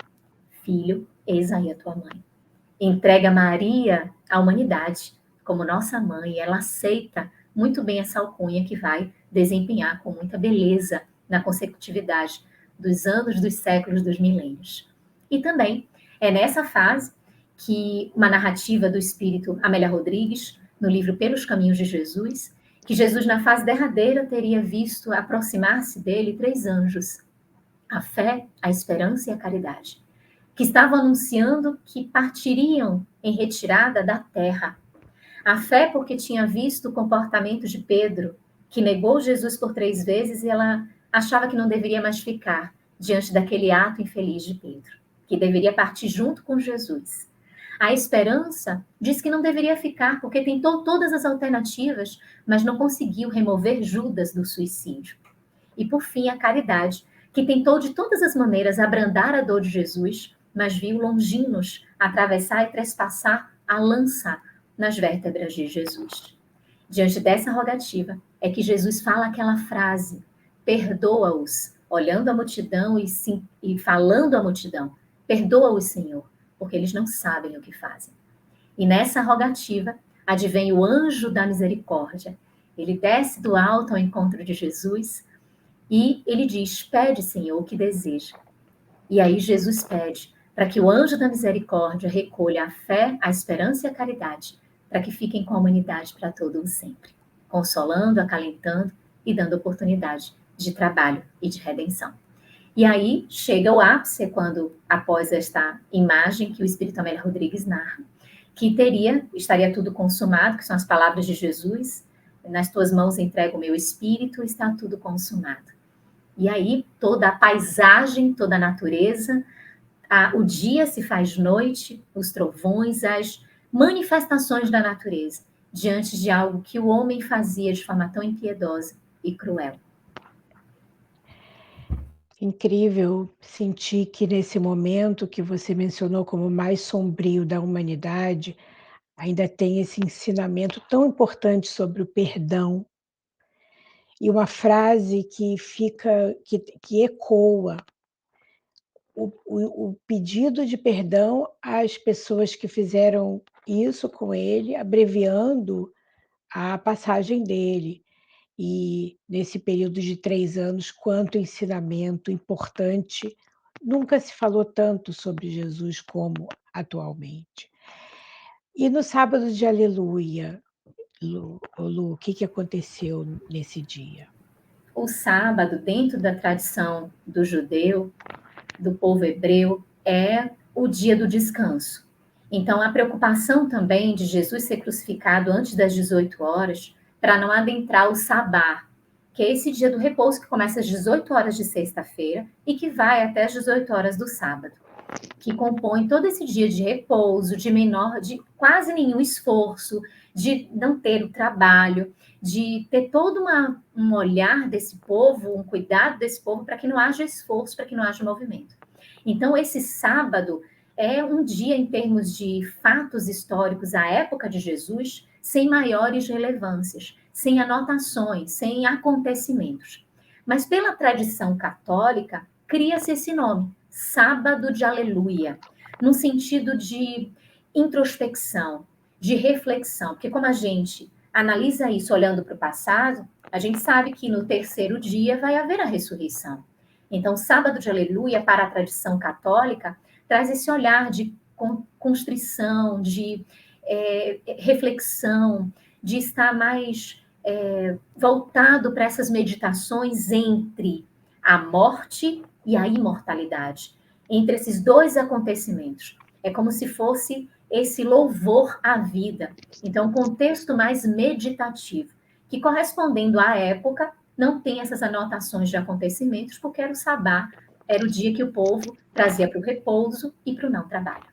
Speaker 3: Filho, eis aí a tua mãe. Entrega Maria à humanidade como nossa mãe, e ela aceita muito bem essa alcunha que vai desempenhar com muita beleza na consecutividade dos anos, dos séculos, dos milênios. E também é nessa fase que uma narrativa do espírito Amélia Rodrigues, no livro Pelos Caminhos de Jesus, que Jesus, na fase derradeira, teria visto aproximar-se dele 3 anjos, a fé, a esperança e a caridade, que estavam anunciando que partiriam em retirada da terra. A fé porque tinha visto o comportamento de Pedro, que negou Jesus por 3 vezes e ela achava que não deveria mais ficar diante daquele ato infeliz de Pedro, que deveria partir junto com Jesus. A esperança diz que não deveria ficar, porque tentou todas as alternativas, mas não conseguiu remover Judas do suicídio. E, por fim, a caridade, que tentou de todas as maneiras abrandar a dor de Jesus, mas viu Longinos atravessar e trespassar a lança nas vértebras de Jesus. Diante dessa rogativa, é que Jesus fala aquela frase, perdoa-os, olhando a multidão e falando à multidão, perdoa-os, Senhor, porque eles não sabem o que fazem. E nessa rogativa, advém o anjo da misericórdia. Ele desce do alto ao encontro de Jesus e ele diz, pede, Senhor, o que deseja. E aí Jesus pede para que o anjo da misericórdia recolha a fé, a esperança e a caridade, para que fiquem com a humanidade para todo o sempre, consolando, acalentando e dando oportunidade de trabalho e de redenção. E aí chega o ápice, quando, após esta imagem que o Espírito Amélia Rodrigues narra, que estaria tudo consumado, que são as palavras de Jesus, nas tuas mãos entrego o meu espírito, está tudo consumado. E aí toda a paisagem, toda a natureza, o dia se faz noite, os trovões, as manifestações da natureza, diante de algo que o homem fazia de forma tão impiedosa e cruel.
Speaker 2: Incrível sentir que nesse momento que você mencionou como mais sombrio da humanidade, ainda tem esse ensinamento tão importante sobre o perdão. E uma frase que fica, que ecoa o pedido de perdão às pessoas que fizeram isso com ele, abreviando a passagem dele. E nesse período de 3 anos, quanto ensinamento importante. Nunca se falou tanto sobre Jesus como atualmente. E no sábado de Aleluia, Lu, o que aconteceu nesse dia?
Speaker 3: O sábado, dentro da tradição do judeu, do povo hebreu, é o dia do descanso. Então, a preocupação também de Jesus ser crucificado antes das 18 horas, para não adentrar o sabá, que é esse dia do repouso que começa às 18 horas de sexta-feira e que vai até as 18 horas do sábado, que compõe todo esse dia de repouso, de quase nenhum esforço, de não ter o trabalho, de ter todo um olhar desse povo, um cuidado desse povo, para que não haja esforço, para que não haja movimento. Então, esse sábado é um dia, em termos de fatos históricos, à época de Jesus, sem maiores relevâncias, sem anotações, sem acontecimentos. Mas, pela tradição católica, cria-se esse nome, Sábado de Aleluia, no sentido de introspecção, de reflexão, porque como a gente analisa isso olhando para o passado, a gente sabe que no terceiro dia vai haver a ressurreição. Então, Sábado de Aleluia, para a tradição católica, traz esse olhar de constrição, de reflexão, de estar mais voltado para essas meditações entre a morte e a imortalidade, entre esses 2 acontecimentos. É como se fosse esse louvor à vida. Então, um contexto mais meditativo, que correspondendo à época, não tem essas anotações de acontecimentos, porque era o sabá, era o dia que o povo trazia para o repouso e para o não trabalho.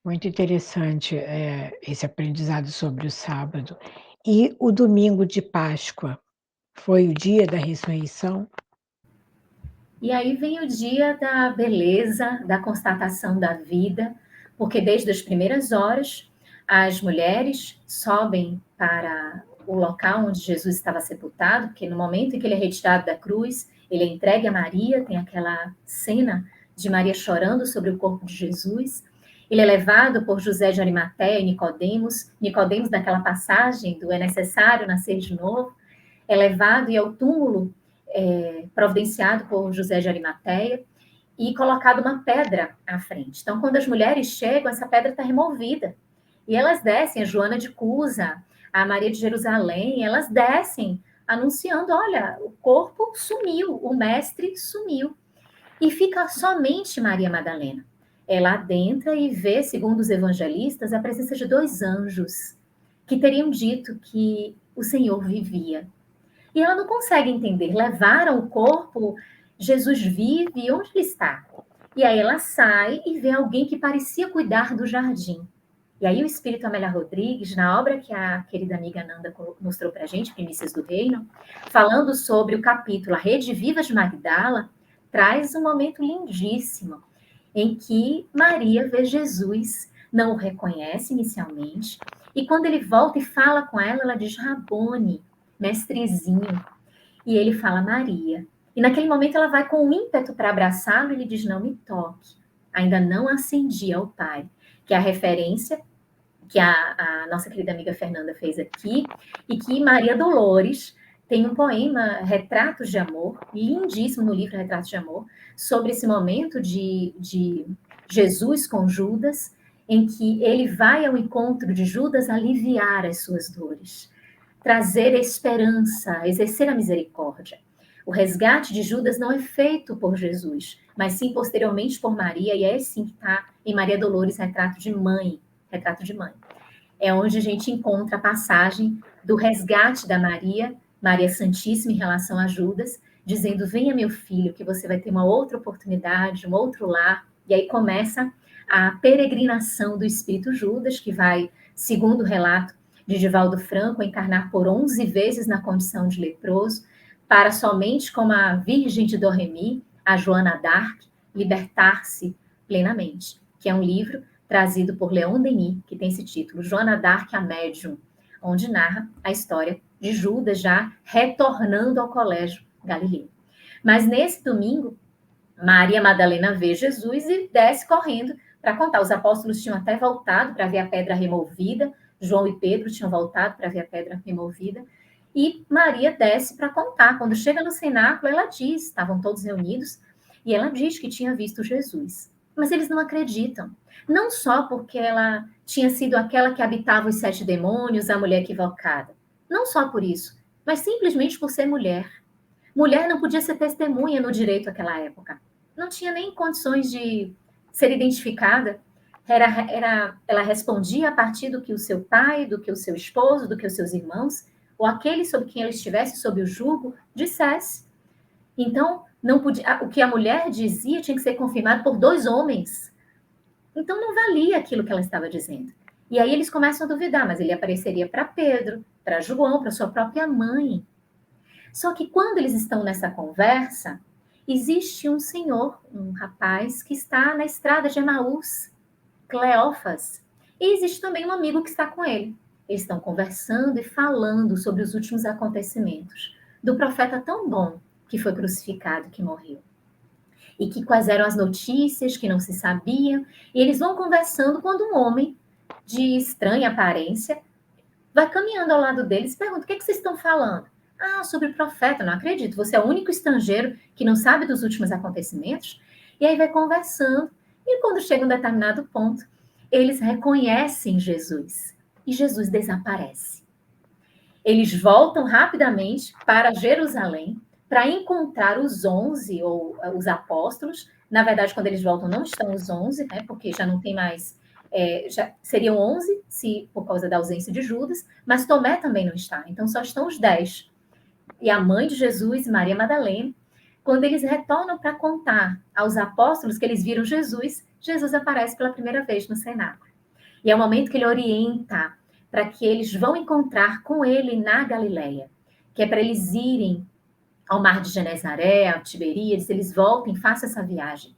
Speaker 2: Muito interessante esse aprendizado sobre o sábado. E o domingo de Páscoa foi o dia da ressurreição?
Speaker 3: E aí vem o dia da beleza, da constatação da vida, porque desde as primeiras horas, as mulheres sobem para o local onde Jesus estava sepultado, porque no momento em que ele é retirado da cruz, ele é entregue a Maria, tem aquela cena de Maria chorando sobre o corpo de Jesus. Ele é levado por José de Arimateia e Nicodemos daquela passagem do é necessário nascer de novo, é levado e ao túmulo providenciado por José de Arimateia, e colocado uma pedra à frente. Então, quando as mulheres chegam, essa pedra está removida. E elas descem, a Joana de Cusa, a Maria de Jerusalém, elas descem, anunciando, olha, o corpo sumiu, o mestre sumiu. E fica somente Maria Madalena. Ela adentra e vê, segundo os evangelistas, a presença de 2 anjos que teriam dito que o Senhor vivia. E ela não consegue entender. Levaram o corpo, Jesus vive, onde ele está? E aí ela sai e vê alguém que parecia cuidar do jardim. E aí o Espírito Amélia Rodrigues, na obra que a querida amiga Nanda mostrou para a gente, Primícias do Reino, falando sobre o capítulo A Rede Viva de Magdala, traz um momento lindíssimo, em que Maria vê Jesus, não o reconhece inicialmente, e quando ele volta e fala com ela, ela diz, Rabone, mestrezinho, e ele fala, Maria. E naquele momento ela vai com um ímpeto para abraçá-lo e ele diz, não me toque, ainda não ascendi ao Pai, que é a referência que a nossa querida amiga Fernanda fez aqui, e que Maria Dolores tem um poema, Retratos de Amor, lindíssimo no livro Retratos de Amor, sobre esse momento de Jesus com Judas, em que ele vai ao encontro de Judas aliviar as suas dores, trazer esperança, exercer a misericórdia. O resgate de Judas não é feito por Jesus, mas sim posteriormente por Maria, e é sim que está em Maria Dolores, Retrato de Mãe. Retrato de Mãe. É onde a gente encontra a passagem do resgate da Maria, Maria Santíssima, em relação a Judas, dizendo, venha meu filho, que você vai ter uma outra oportunidade, um outro lar. E aí começa a peregrinação do espírito Judas, que vai, segundo o relato de Divaldo Franco, encarnar por 11 vezes na condição de leproso, para somente, como a Virgem de Doremi, a Joana d'Arc, libertar-se plenamente, que é um livro trazido por Leon Denis, que tem esse título, Joana d'Arc, a Médium, onde narra a história de Judas já retornando ao colégio Galileu. Mas nesse domingo, Maria Madalena vê Jesus e desce correndo para contar. Os apóstolos tinham até voltado para ver a pedra removida, João e Pedro tinham voltado para ver a pedra removida, e Maria desce para contar. Quando chega no cenáculo, ela diz, estavam todos reunidos, e ela diz que tinha visto Jesus. Mas eles não acreditam. Não só porque ela tinha sido aquela que habitava os 7 demônios, a mulher equivocada. Não só por isso, mas simplesmente por ser mulher. Mulher não podia ser testemunha no direito naquela época. Não tinha nem condições de ser identificada. Ela respondia a partir do que o seu pai, do que o seu esposo, do que os seus irmãos, ou aquele sobre quem ela estivesse sob o jugo, dissesse. Então, não podia, o que a mulher dizia tinha que ser confirmado por 2 homens. Então, não valia aquilo que ela estava dizendo. E aí eles começam a duvidar, mas ele apareceria para Pedro, para João, para sua própria mãe. Só que quando eles estão nessa conversa, existe um senhor, um rapaz, que está na estrada de Emaús, Cleófas, e existe também um amigo que está com ele. Eles estão conversando e falando sobre os últimos acontecimentos do profeta tão bom que foi crucificado, que morreu. E que quais eram as notícias que não se sabiam. E eles vão conversando quando um homem de estranha aparência vai caminhando ao lado deles e pergunta, o que é que vocês estão falando? Ah, sobre o profeta, não acredito. Você é o único estrangeiro que não sabe dos últimos acontecimentos? E aí vai conversando. E quando chega um determinado ponto, eles reconhecem Jesus. E Jesus desaparece. Eles voltam rapidamente para Jerusalém para encontrar os 11, ou os apóstolos. Na verdade, quando eles voltam, não estão os 11, né, porque já não tem mais... já seriam 11, se por causa da ausência de Judas, mas Tomé também não está. Então, só estão os 10. E a mãe de Jesus, Maria Madalena, quando eles retornam para contar aos apóstolos que eles viram Jesus, Jesus aparece pela primeira vez no cenáculo. E é o momento que ele orienta para que eles vão encontrar com ele na Galileia, que é para eles irem ao mar de Genezaré, ao Tiberíades, eles voltem, façam essa viagem,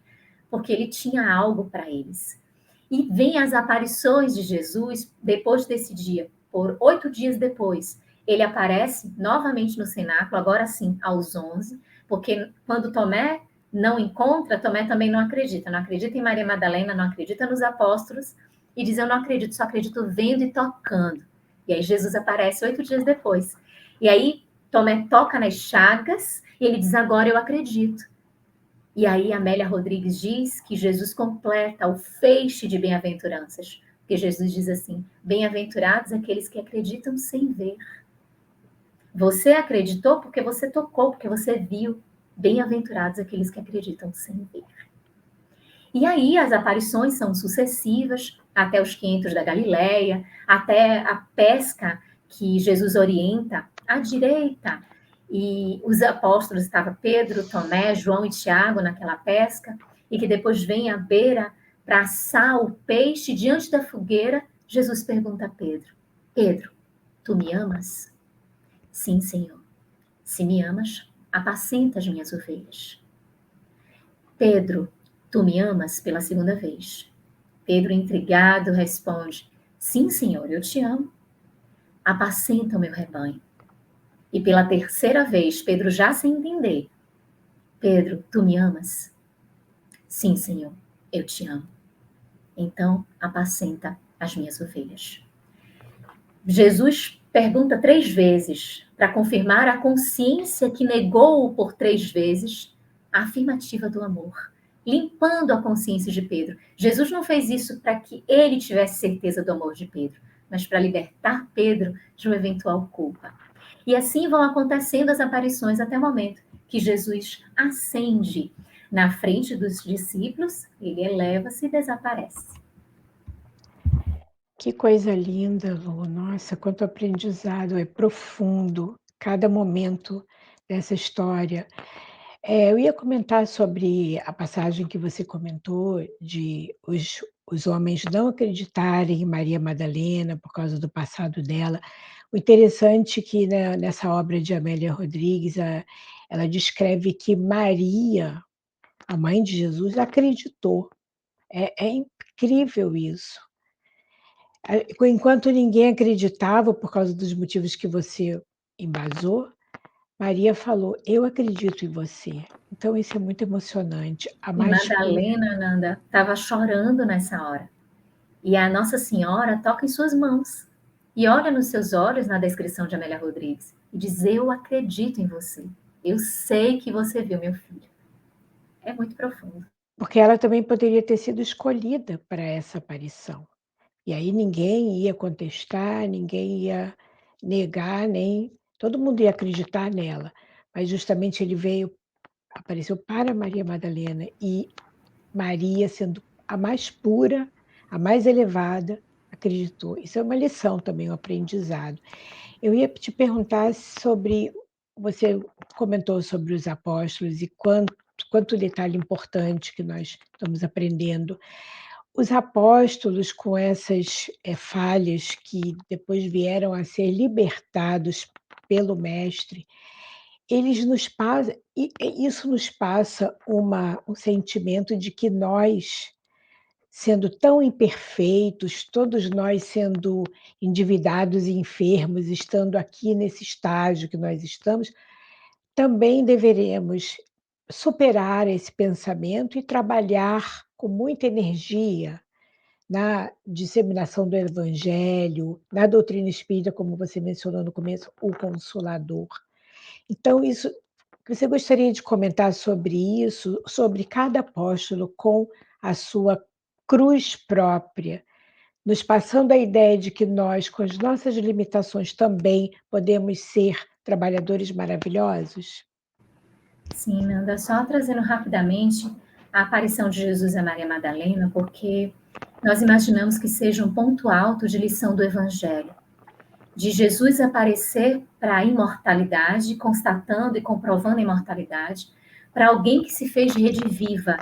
Speaker 3: porque ele tinha algo para eles. E vem as aparições de Jesus depois desse dia, por 8 dias depois. Ele aparece novamente no cenáculo, agora sim, aos 11, porque quando Tomé não encontra, Tomé também não acredita em Maria Madalena, não acredita nos apóstolos, e diz, eu não acredito, só acredito vendo e tocando. E aí Jesus aparece 8 dias depois. E aí Tomé toca nas chagas E ele diz, agora eu acredito. E aí Amélia Rodrigues diz que Jesus completa o feixe de bem-aventuranças. Porque Jesus diz assim, bem-aventurados aqueles que acreditam sem ver. Você acreditou porque você tocou, porque você viu. Bem-aventurados aqueles que acreditam sem ver. E aí as aparições são sucessivas, até os 500 da Galileia, até a pesca que Jesus orienta à direita. E os apóstolos, estava Pedro, Tomé, João e Tiago naquela pesca, e que depois vem à beira para assar o peixe diante da fogueira. Jesus pergunta a Pedro, Pedro, tu me amas? Sim, Senhor. Se me amas, apacenta as minhas ovelhas. Pedro, tu me amas? Pela segunda vez. Pedro, intrigado, responde, sim, Senhor, eu te amo. Apacenta o meu rebanho. E pela terceira vez, Pedro já sem entender. Pedro, tu me amas? Sim, Senhor, eu te amo. Então, apacenta as minhas ovelhas. Jesus pergunta 3 vezes, para confirmar a consciência que negou-o por 3 vezes, a afirmativa do amor, limpando a consciência de Pedro. Jesus não fez isso para que ele tivesse certeza do amor de Pedro, mas para libertar Pedro de uma eventual culpa. E assim vão acontecendo as aparições até o momento que Jesus ascende na frente dos discípulos, ele eleva-se e desaparece.
Speaker 2: Que coisa linda, Lu. Nossa, quanto aprendizado, é profundo cada momento dessa história. Eu ia comentar sobre a passagem que você comentou de os homens não acreditarem em Maria Madalena por causa do passado dela. O interessante é que nessa obra de Amélia Rodrigues, ela descreve que Maria, a mãe de Jesus, acreditou. É incrível isso. Enquanto ninguém acreditava, por causa dos motivos que você embasou, Maria falou: eu acredito em você. Então, isso é muito emocionante. A
Speaker 3: E
Speaker 2: mais pura.
Speaker 3: Madalena, Nanda, estava chorando nessa hora. E a Nossa Senhora toca em suas mãos e olha nos seus olhos na descrição de Amélia Rodrigues e diz: eu acredito em você. Eu sei que você viu meu filho. É muito profundo.
Speaker 2: Porque ela também poderia ter sido escolhida para essa aparição. E aí ninguém ia contestar, ninguém ia negar, nem todo mundo ia acreditar nela. Mas justamente ele apareceu para Maria Madalena e Maria, sendo a mais pura, a mais elevada, acreditou. Isso é uma lição também, um aprendizado. Eu ia te perguntar sobre, você comentou sobre os apóstolos e quanto detalhe importante que nós estamos aprendendo. Os apóstolos, com essas falhas que depois vieram a ser libertados pelo Mestre, eles nos passam, e isso nos passa um sentimento de que nós, sendo tão imperfeitos, todos nós sendo endividados e enfermos, estando aqui nesse estágio que nós estamos, também deveremos superar esse pensamento e trabalhar com muita energia na disseminação do evangelho, na doutrina espírita, como você mencionou no começo, o Consolador. Então, isso, você gostaria de comentar sobre isso, sobre cada apóstolo com a sua cruz própria, nos passando a ideia de que nós, com as nossas limitações, também podemos ser trabalhadores maravilhosos?
Speaker 3: Sim, Nanda, só trazendo rapidamente a aparição de Jesus a Maria Madalena, porque nós imaginamos que seja um ponto alto de lição do Evangelho. De Jesus aparecer para a imortalidade, constatando e comprovando a imortalidade, para alguém que se fez de rede viva,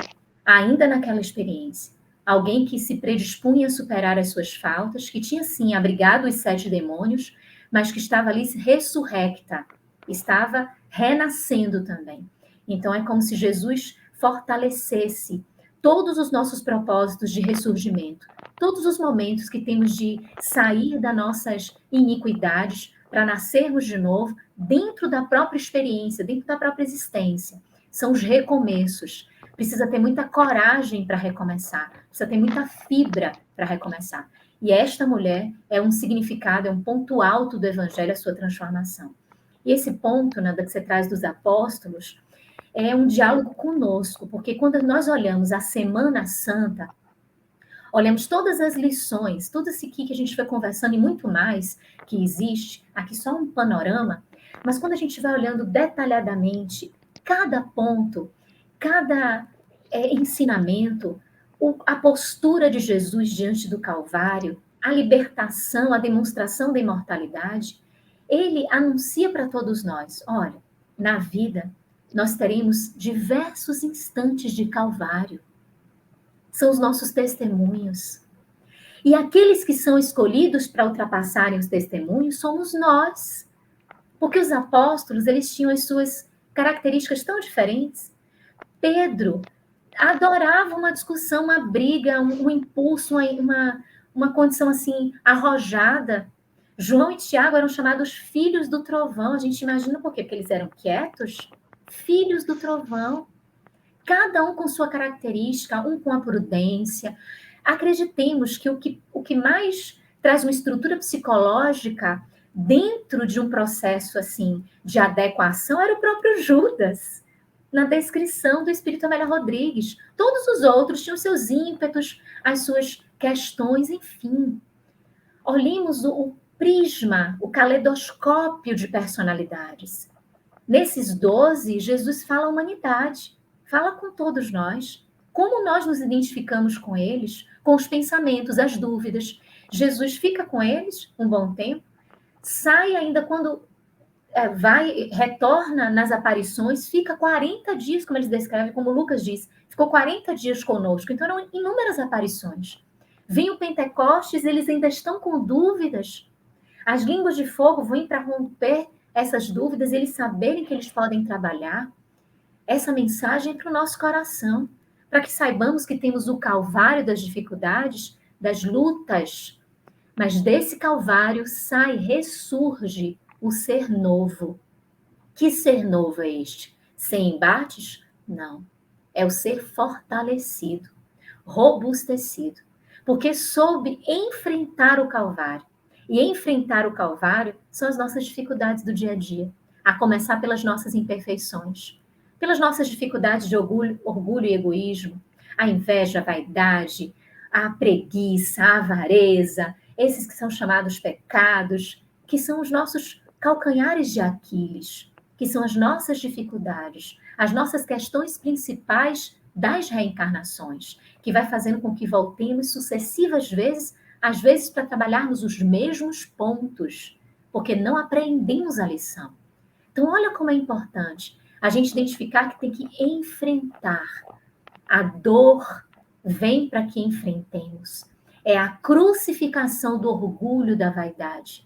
Speaker 3: ainda naquela experiência. Alguém que se predispunha a superar as suas faltas, que tinha sim abrigado os 7 demônios, mas que estava ali ressurrecta, estava renascendo também. Então é como se Jesus fortalecesse todos os nossos propósitos de ressurgimento, todos os momentos que temos de sair das nossas iniquidades para nascermos de novo dentro da própria experiência, dentro da própria existência. São os recomeços. Precisa ter muita coragem para recomeçar, precisa ter muita fibra para recomeçar. E esta mulher é um significado, é um ponto alto do evangelho, a sua transformação. E esse ponto, Nanda, que você traz dos apóstolos, é um diálogo conosco, porque quando nós olhamos a Semana Santa, olhamos todas as lições, tudo isso aqui que a gente foi conversando e muito mais que existe, aqui só um panorama, mas quando a gente vai olhando detalhadamente cada ponto, cada ensinamento, a postura de Jesus diante do Calvário, a libertação, a demonstração da imortalidade, ele anuncia para todos nós, olha, na vida nós teremos diversos instantes de Calvário, são os nossos testemunhos. E aqueles que são escolhidos para ultrapassarem os testemunhos somos nós. Porque os apóstolos, eles tinham as suas características tão diferentes. Pedro adorava uma discussão, uma briga, um impulso, uma condição assim, arrojada. João e Tiago eram chamados filhos do trovão. A gente imagina por quê? Porque eles eram quietos. Filhos do trovão. Cada um com sua característica, um com a prudência. Acreditemos que o que mais traz uma estrutura psicológica dentro de um processo assim de adequação era o próprio Judas, na descrição do Espírito Amélia Rodrigues. Todos os outros tinham seus ímpetos, as suas questões, enfim. Olhemos o prisma, o caleidoscópio de personalidades. Nesses 12, Jesus fala a humanidade, fala com todos nós. Como nós nos identificamos com eles, com os pensamentos, as dúvidas. Jesus fica com eles um bom tempo, sai ainda quando retorna nas aparições, fica 40 dias, como eles descrevem, como Lucas diz, ficou 40 dias conosco. Então, eram inúmeras aparições. Vem o Pentecostes, eles ainda estão com dúvidas. As línguas de fogo vêm para romper essas dúvidas, eles saberem que eles podem trabalhar. Essa mensagem é para o nosso coração, para que saibamos que temos o calvário das dificuldades, das lutas, mas desse calvário ressurge o ser novo. Que ser novo é este? Sem embates? Não. É o ser fortalecido, robustecido, porque soube enfrentar o calvário. E enfrentar o Calvário são as nossas dificuldades do dia a dia, a começar pelas nossas imperfeições, pelas nossas dificuldades de orgulho e egoísmo, a inveja, a vaidade, a preguiça, a avareza, esses que são chamados pecados, que são os nossos calcanhares de Aquiles, que são as nossas dificuldades, as nossas questões principais das reencarnações, que vai fazendo com que voltemos sucessivas vezes, às vezes para trabalharmos os mesmos pontos, porque não aprendemos a lição. Então, olha como é importante a gente identificar que tem que enfrentar. A dor vem para que enfrentemos. É a crucificação do orgulho, da vaidade.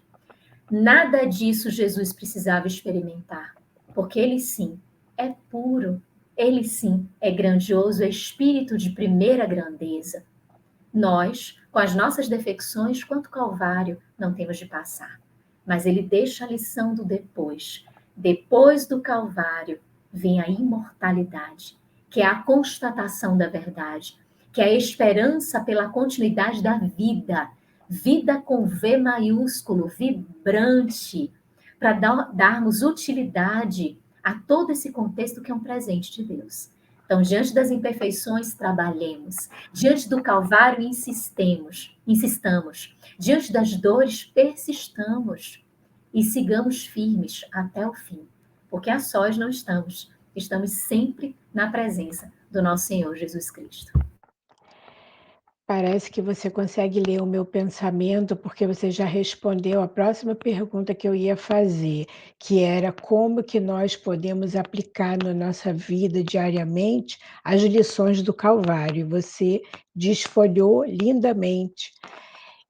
Speaker 3: Nada disso Jesus precisava experimentar, porque ele sim é puro, ele sim é grandioso, é espírito de primeira grandeza. Nós, com as nossas defecções, quanto Calvário, não temos de passar. Mas ele deixa a lição do depois. Depois do Calvário, vem a imortalidade, que é a constatação da verdade, que é a esperança pela continuidade da vida. Vida com V maiúsculo, vibrante, para darmos utilidade a todo esse contexto que é um presente de Deus. Então, diante das imperfeições, trabalhemos. Diante do Calvário, insistamos. Diante das dores, persistamos. E sigamos firmes até o fim. Porque a sós não estamos. Estamos sempre na presença do nosso Senhor Jesus Cristo.
Speaker 2: Parece que você consegue ler o meu pensamento, porque você já respondeu a próxima pergunta que eu ia fazer, que era como que nós podemos aplicar na nossa vida diariamente as lições do Calvário. Você desfolhou lindamente.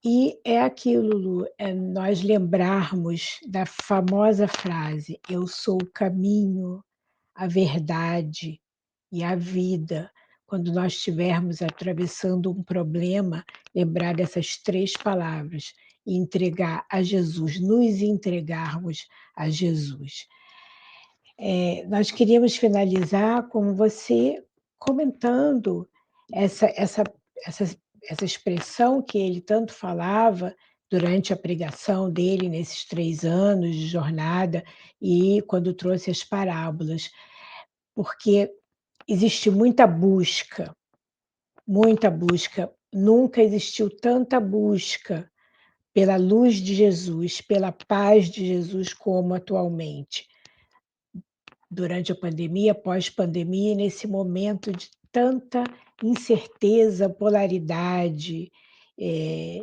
Speaker 2: E é aquilo, Lu, é nós lembrarmos da famosa frase: eu sou o caminho, a verdade e a vida. Quando nós estivermos atravessando um problema, lembrar dessas 3 palavras e entregar a Jesus, nos entregarmos a Jesus. Nós queríamos finalizar com você comentando essa expressão que ele tanto falava, durante a pregação dele nesses 3 anos de jornada e quando trouxe as parábolas, porque existe muita busca. Nunca existiu tanta busca pela luz de Jesus, pela paz de Jesus como atualmente. Durante a pandemia, pós-pandemia, nesse momento de tanta incerteza, polaridade,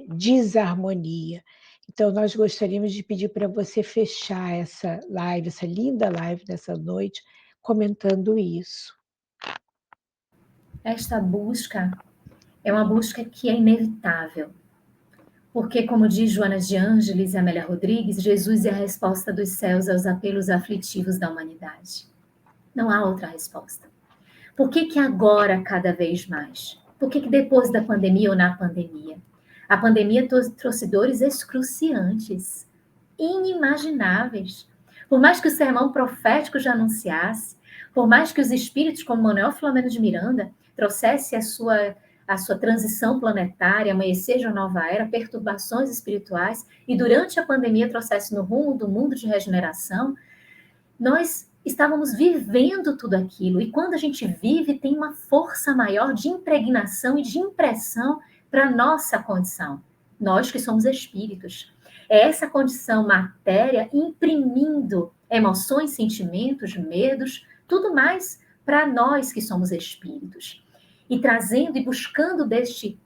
Speaker 2: desarmonia. Então, nós gostaríamos de pedir para você fechar essa live, essa linda live dessa noite, comentando isso.
Speaker 3: Esta busca é uma busca que é inevitável. Porque, como diz Joana de Ângeles e Amélia Rodrigues, Jesus é a resposta dos céus aos apelos aflitivos da humanidade. Não há outra resposta. Por que agora cada vez mais? Por que depois da pandemia ou na pandemia? A pandemia trouxe dores excruciantes, inimagináveis. Por mais que o sermão profético já anunciasse, por mais que os espíritos como Manuel Filomeno de Miranda trouxesse a sua transição planetária, amanhecer de uma nova era, perturbações espirituais, e durante a pandemia trouxesse no rumo do mundo de regeneração, nós estávamos vivendo tudo aquilo. E quando a gente vive, tem uma força maior de impregnação e de impressão para a nossa condição. Nós que somos espíritos. É essa condição matéria imprimindo emoções, sentimentos, medos, tudo mais para nós que somos espíritos. E trazendo e buscando deste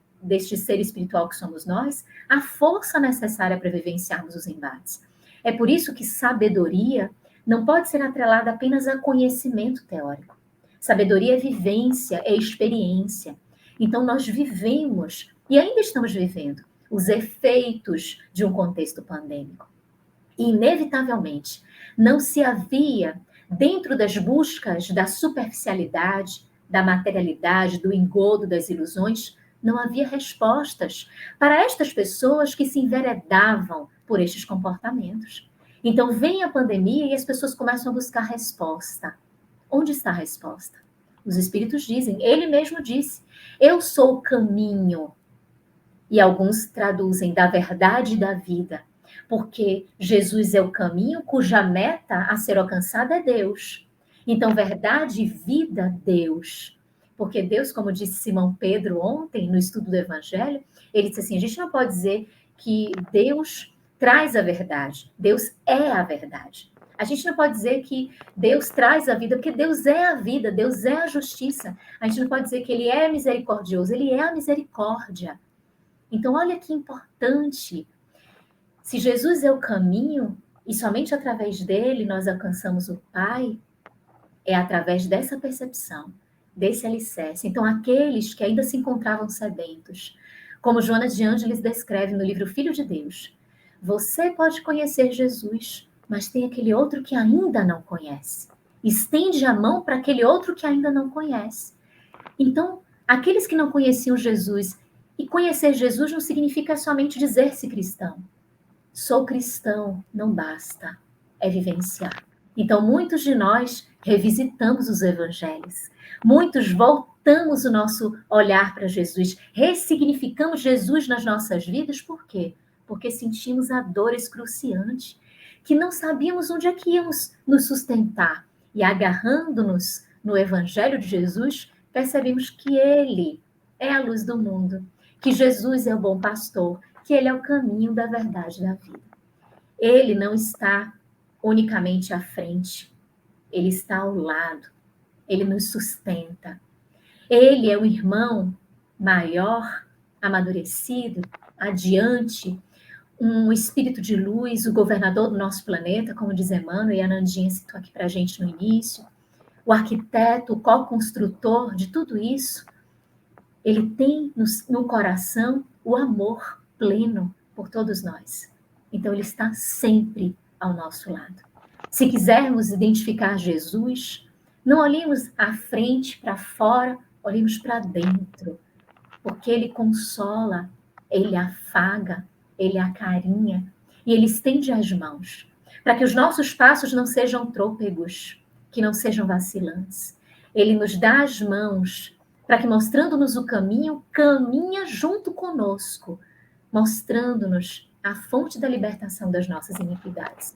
Speaker 3: ser espiritual que somos nós, a força necessária para vivenciarmos os embates. É por isso que sabedoria não pode ser atrelada apenas a conhecimento teórico. Sabedoria é vivência, é experiência. Então, nós vivemos, e ainda estamos vivendo, os efeitos de um contexto pandêmico. E, inevitavelmente, não se havia, dentro das buscas da superficialidade, da materialidade, do engodo, das ilusões, não havia respostas para estas pessoas que se enveredavam por estes comportamentos. Então, vem a pandemia e as pessoas começam a buscar resposta. Onde está a resposta? Os espíritos dizem, ele mesmo disse, eu sou o caminho. E alguns traduzem da verdade e da vida, porque Jesus é o caminho cuja meta a ser alcançada é Deus. Então, verdade e vida, Deus. Porque Deus, como disse Simão Pedro ontem, no estudo do Evangelho, ele disse assim, a gente não pode dizer que Deus traz a verdade. Deus é a verdade. A gente não pode dizer que Deus traz a vida, porque Deus é a vida, Deus é a justiça. A gente não pode dizer que ele é misericordioso, ele é a misericórdia. Então, olha que importante. Se Jesus é o caminho, e somente através dele nós alcançamos o Pai, é através dessa percepção, desse alicerce. Então, aqueles que ainda se encontravam sedentos, como Joana de Ângeles descreve no livro Filho de Deus, você pode conhecer Jesus, mas tem aquele outro que ainda não conhece. Estende a mão para aquele outro que ainda não conhece. Então, aqueles que não conheciam Jesus, e conhecer Jesus não significa somente dizer-se cristão. Sou cristão, não basta, é vivenciar. Então, muitos de nós revisitamos os evangelhos. Muitos voltamos o nosso olhar para Jesus, ressignificamos Jesus nas nossas vidas, por quê? Porque sentimos a dor excruciante, que não sabíamos onde é que íamos nos sustentar. E agarrando-nos no Evangelho de Jesus, percebemos que Ele é a luz do mundo, que Jesus é o bom pastor, que Ele é o caminho da verdade e da vida. Ele não está unicamente à frente, Ele está ao lado, Ele nos sustenta. Ele é o irmão maior, amadurecido, adiante, um espírito de luz, o governador do nosso planeta, como diz Emmanuel, e a Nandinha citou aqui para a gente no início, o arquiteto, o co-construtor de tudo isso, ele tem no coração o amor pleno por todos nós. Então, ele está sempre ao nosso lado. Se quisermos identificar Jesus, não olhemos à frente, para fora, olhemos para dentro, porque ele consola, ele afaga, ele acarinha, e ele estende as mãos, para que os nossos passos não sejam trôpegos, que não sejam vacilantes. Ele nos dá as mãos, para que, mostrando-nos o caminho, caminha junto conosco, mostrando-nos a fonte da libertação das nossas iniquidades.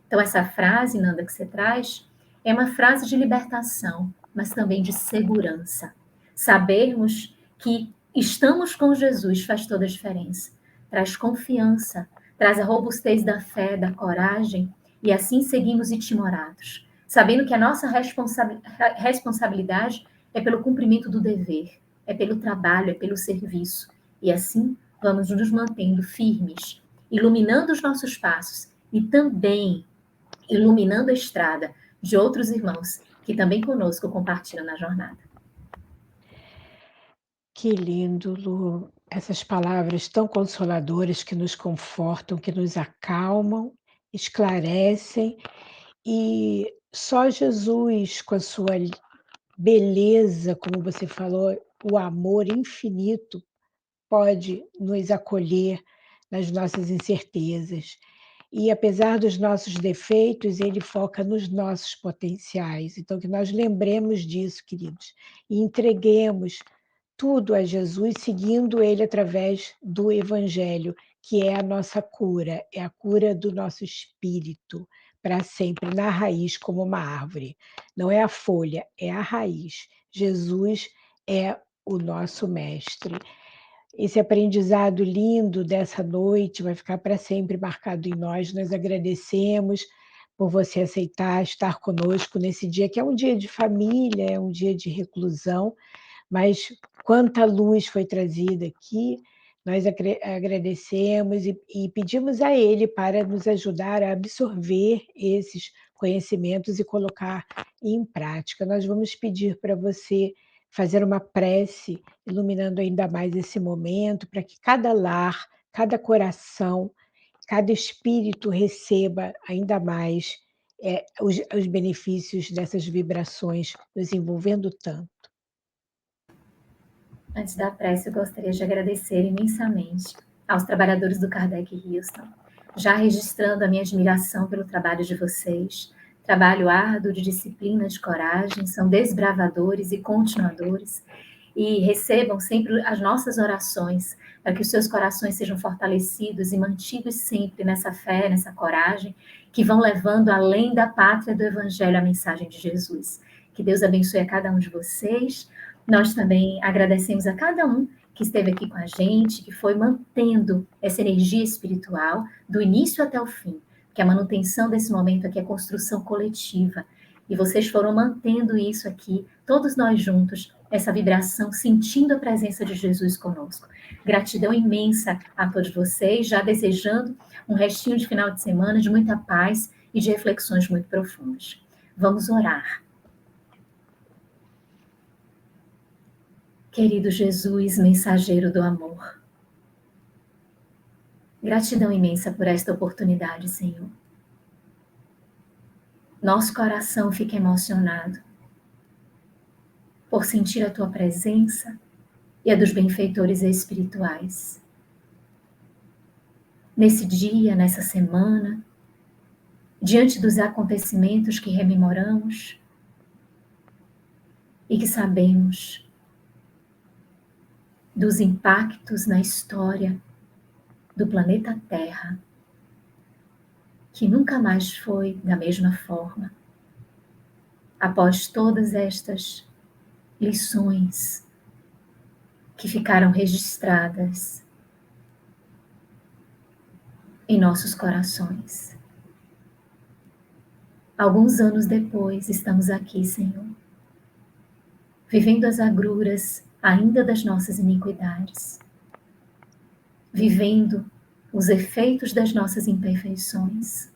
Speaker 3: Então, essa frase, Nanda, que você traz, é uma frase de libertação, mas também de segurança. Sabermos que estamos com Jesus faz toda a diferença. Traz confiança, traz a robustez da fé, da coragem, e assim seguimos itimorados, sabendo que a nossa responsabilidade é pelo cumprimento do dever, é pelo trabalho, é pelo serviço. E assim vamos nos mantendo firmes, iluminando os nossos passos e também iluminando a estrada de outros irmãos que também conosco compartilham na jornada.
Speaker 2: Que lindo, Lu. Essas palavras tão consoladoras que nos confortam, que nos acalmam, esclarecem, e só Jesus, com a sua beleza, como você falou, o amor infinito, pode nos acolher nas nossas incertezas. E apesar dos nossos defeitos, ele foca nos nossos potenciais. Então, que nós lembremos disso, queridos, e entreguemos tudo a Jesus, seguindo ele através do Evangelho, que é a nossa cura, é a cura do nosso espírito, para sempre, na raiz, como uma árvore. Não é a folha, é a raiz. Jesus é o nosso mestre. Esse aprendizado lindo dessa noite vai ficar para sempre marcado em nós. Nós agradecemos por você aceitar estar conosco nesse dia, que é um dia de família, é um dia de reclusão, mas quanta luz foi trazida aqui, nós agradecemos e pedimos a Ele para nos ajudar a absorver esses conhecimentos e colocar em prática. Nós vamos pedir para você fazer uma prece, iluminando ainda mais esse momento, para que cada lar, cada coração, cada espírito receba ainda mais os benefícios dessas vibrações, nos envolvendo tanto.
Speaker 3: Antes da prece, eu gostaria de agradecer imensamente aos trabalhadores do Kardec Houston, já registrando a minha admiração pelo trabalho de vocês. Trabalho árduo, de disciplina, de coragem, são desbravadores e continuadores. E recebam sempre as nossas orações, para que os seus corações sejam fortalecidos e mantidos sempre nessa fé, nessa coragem, que vão levando além da pátria do Evangelho a mensagem de Jesus. Que Deus abençoe a cada um de vocês. Nós também agradecemos a cada um que esteve aqui com a gente, que foi mantendo essa energia espiritual do início até o fim, porque a manutenção desse momento aqui é construção coletiva. E vocês foram mantendo isso aqui, todos nós juntos, essa vibração, sentindo a presença de Jesus conosco. Gratidão imensa a todos vocês, já desejando um restinho de final de semana de muita paz e de reflexões muito profundas. Vamos orar. Querido Jesus, mensageiro do amor, gratidão imensa por esta oportunidade, Senhor. Nosso coração fica emocionado por sentir a Tua presença e a dos benfeitores espirituais. Nesse dia, nessa semana, diante dos acontecimentos que rememoramos e que sabemos dos impactos na história do planeta Terra, que nunca mais foi da mesma forma. Após todas estas lições que ficaram registradas em nossos corações. Alguns anos depois, estamos aqui, Senhor, vivendo as agruras ainda das nossas iniquidades, vivendo os efeitos das nossas imperfeições.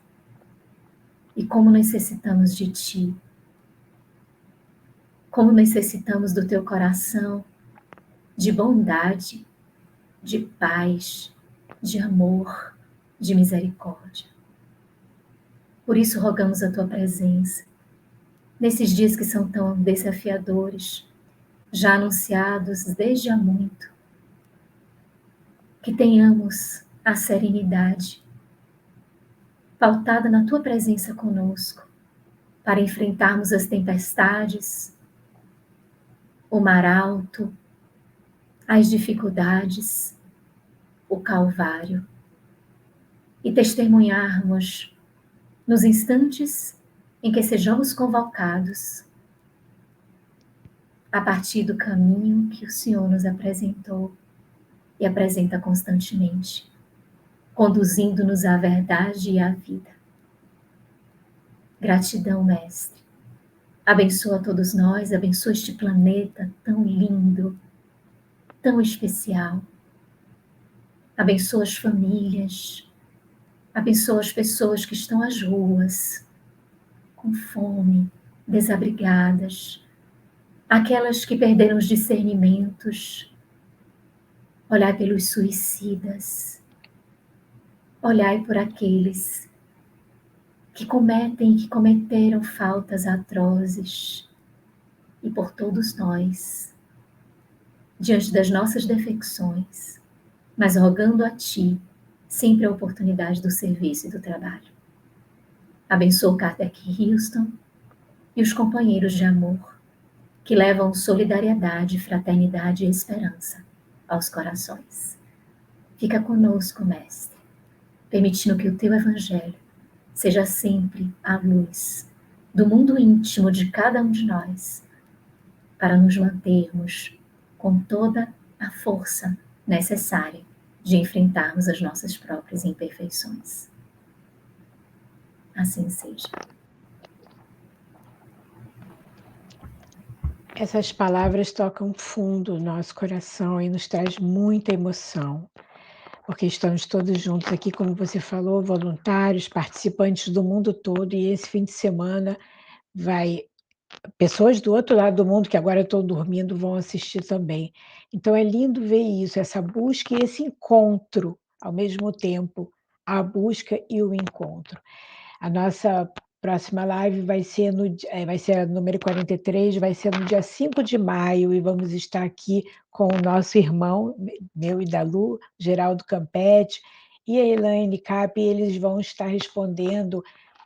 Speaker 3: E como necessitamos de Ti, como necessitamos do Teu coração de bondade, de paz, de amor, de misericórdia. Por isso rogamos a Tua presença, nesses dias que são tão desafiadores, já anunciados desde há muito, que tenhamos a serenidade, pautada na Tua presença conosco, para enfrentarmos as tempestades, o mar alto, as dificuldades, o Calvário. e testemunharmos nos instantes em que sejamos convocados a partir do caminho que o Senhor nos apresentou e apresenta constantemente, conduzindo-nos à verdade e à vida. Gratidão, Mestre. Abençoa todos nós, abençoa este planeta tão lindo, tão especial. Abençoa as famílias, abençoa as pessoas que estão às ruas, com fome, desabrigadas, aquelas que perderam os discernimentos. Olhai pelos suicidas, olhai por aqueles que cometem e que cometeram faltas atrozes, e por todos nós, diante das nossas defecções, mas rogando a Ti sempre a oportunidade do serviço e do trabalho. Abençoa Kardec Houston e os companheiros de amor que levam solidariedade, fraternidade e esperança aos corações. Fica conosco, Mestre, permitindo que o Teu Evangelho seja sempre a luz do mundo íntimo de cada um de nós, para nos mantermos com toda a força necessária de enfrentarmos as nossas próprias imperfeições. Assim seja.
Speaker 2: Essas palavras tocam fundo o nosso coração e nos traz muita emoção, porque estamos todos juntos aqui, como você falou, voluntários, participantes do mundo todo, e esse fim de semana pessoas do outro lado do mundo, que agora estão dormindo, vão assistir também. Então é lindo ver isso, essa busca e esse encontro ao mesmo tempo, a busca e o encontro. A nossa próxima live vai ser a número 43, vai ser no dia 5 de maio, e vamos estar aqui com o nosso irmão, meu e da Lu, Geraldo Campete, e a Elaine Cap, e eles vão estar respondendo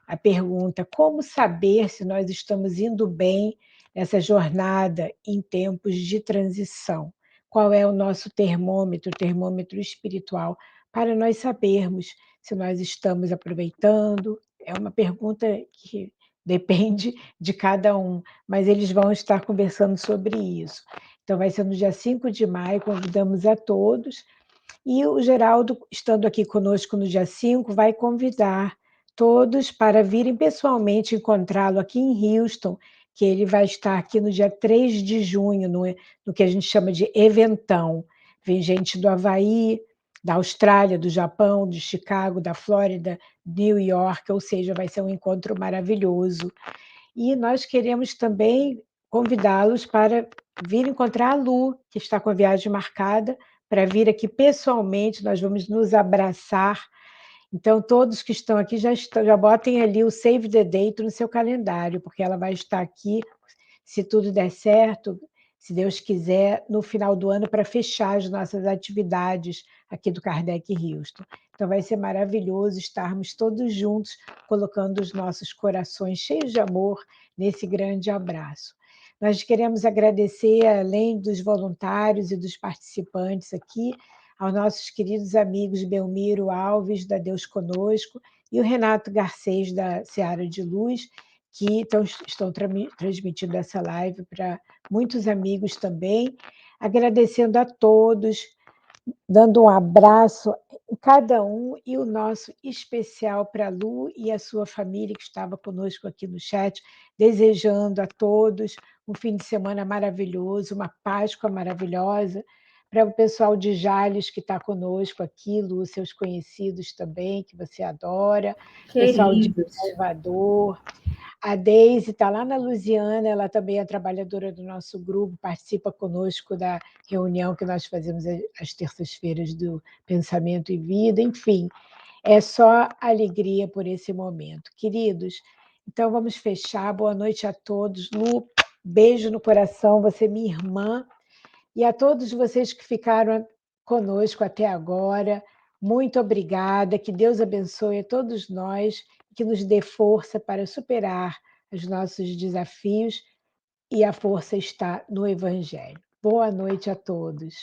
Speaker 2: a pergunta: como saber se nós estamos indo bem nessa jornada em tempos de transição? Qual é o nosso termômetro espiritual, para nós sabermos se nós estamos aproveitando? É uma pergunta que depende de cada um, mas eles vão estar conversando sobre isso. Então, vai ser no dia 5 de maio, convidamos a todos. E o Geraldo, estando aqui conosco no dia 5, vai convidar todos para virem pessoalmente encontrá-lo aqui em Houston, que ele vai estar aqui no dia 3 de junho, no que a gente chama de eventão. Vem gente do Havaí, da Austrália, do Japão, de Chicago, da Flórida, New York, ou seja, vai ser um encontro maravilhoso. E nós queremos também convidá-los para vir encontrar a Lu, que está com a viagem marcada, para vir aqui pessoalmente, nós vamos nos abraçar. Então, todos que estão aqui já botem ali o Save the Date no seu calendário, porque ela vai estar aqui, se tudo der certo, se Deus quiser, no final do ano, para fechar as nossas atividades aqui do Kardec Houston. Então, vai ser maravilhoso estarmos todos juntos, colocando os nossos corações cheios de amor nesse grande abraço. Nós queremos agradecer, além dos voluntários e dos participantes aqui, aos nossos queridos amigos Belmiro Alves, da Deus Conosco, e o Renato Garcês, da Seara de Luz, que estão transmitindo essa live para muitos amigos também. Agradecendo a todos, dando um abraço em cada um, e o nosso especial para a Lu e a sua família, que estava conosco aqui no chat, desejando a todos um fim de semana maravilhoso, uma Páscoa maravilhosa. Para o pessoal de Jales, que está conosco aqui, Lu, seus conhecidos também, que você adora, pessoal de
Speaker 3: Queridos,
Speaker 2: Salvador. A Deise está lá na Louisiana, ela também é trabalhadora do nosso grupo, participa conosco da reunião que nós fazemos às terças-feiras do Pensamento e Vida, enfim, é só alegria por esse momento. Queridos, então vamos fechar. Boa noite a todos. Lu, beijo no coração, você é minha irmã, e a todos vocês que ficaram conosco até agora, muito obrigada, que Deus abençoe a todos nós, que nos dê força para superar os nossos desafios, e a força está no Evangelho. Boa noite a todos.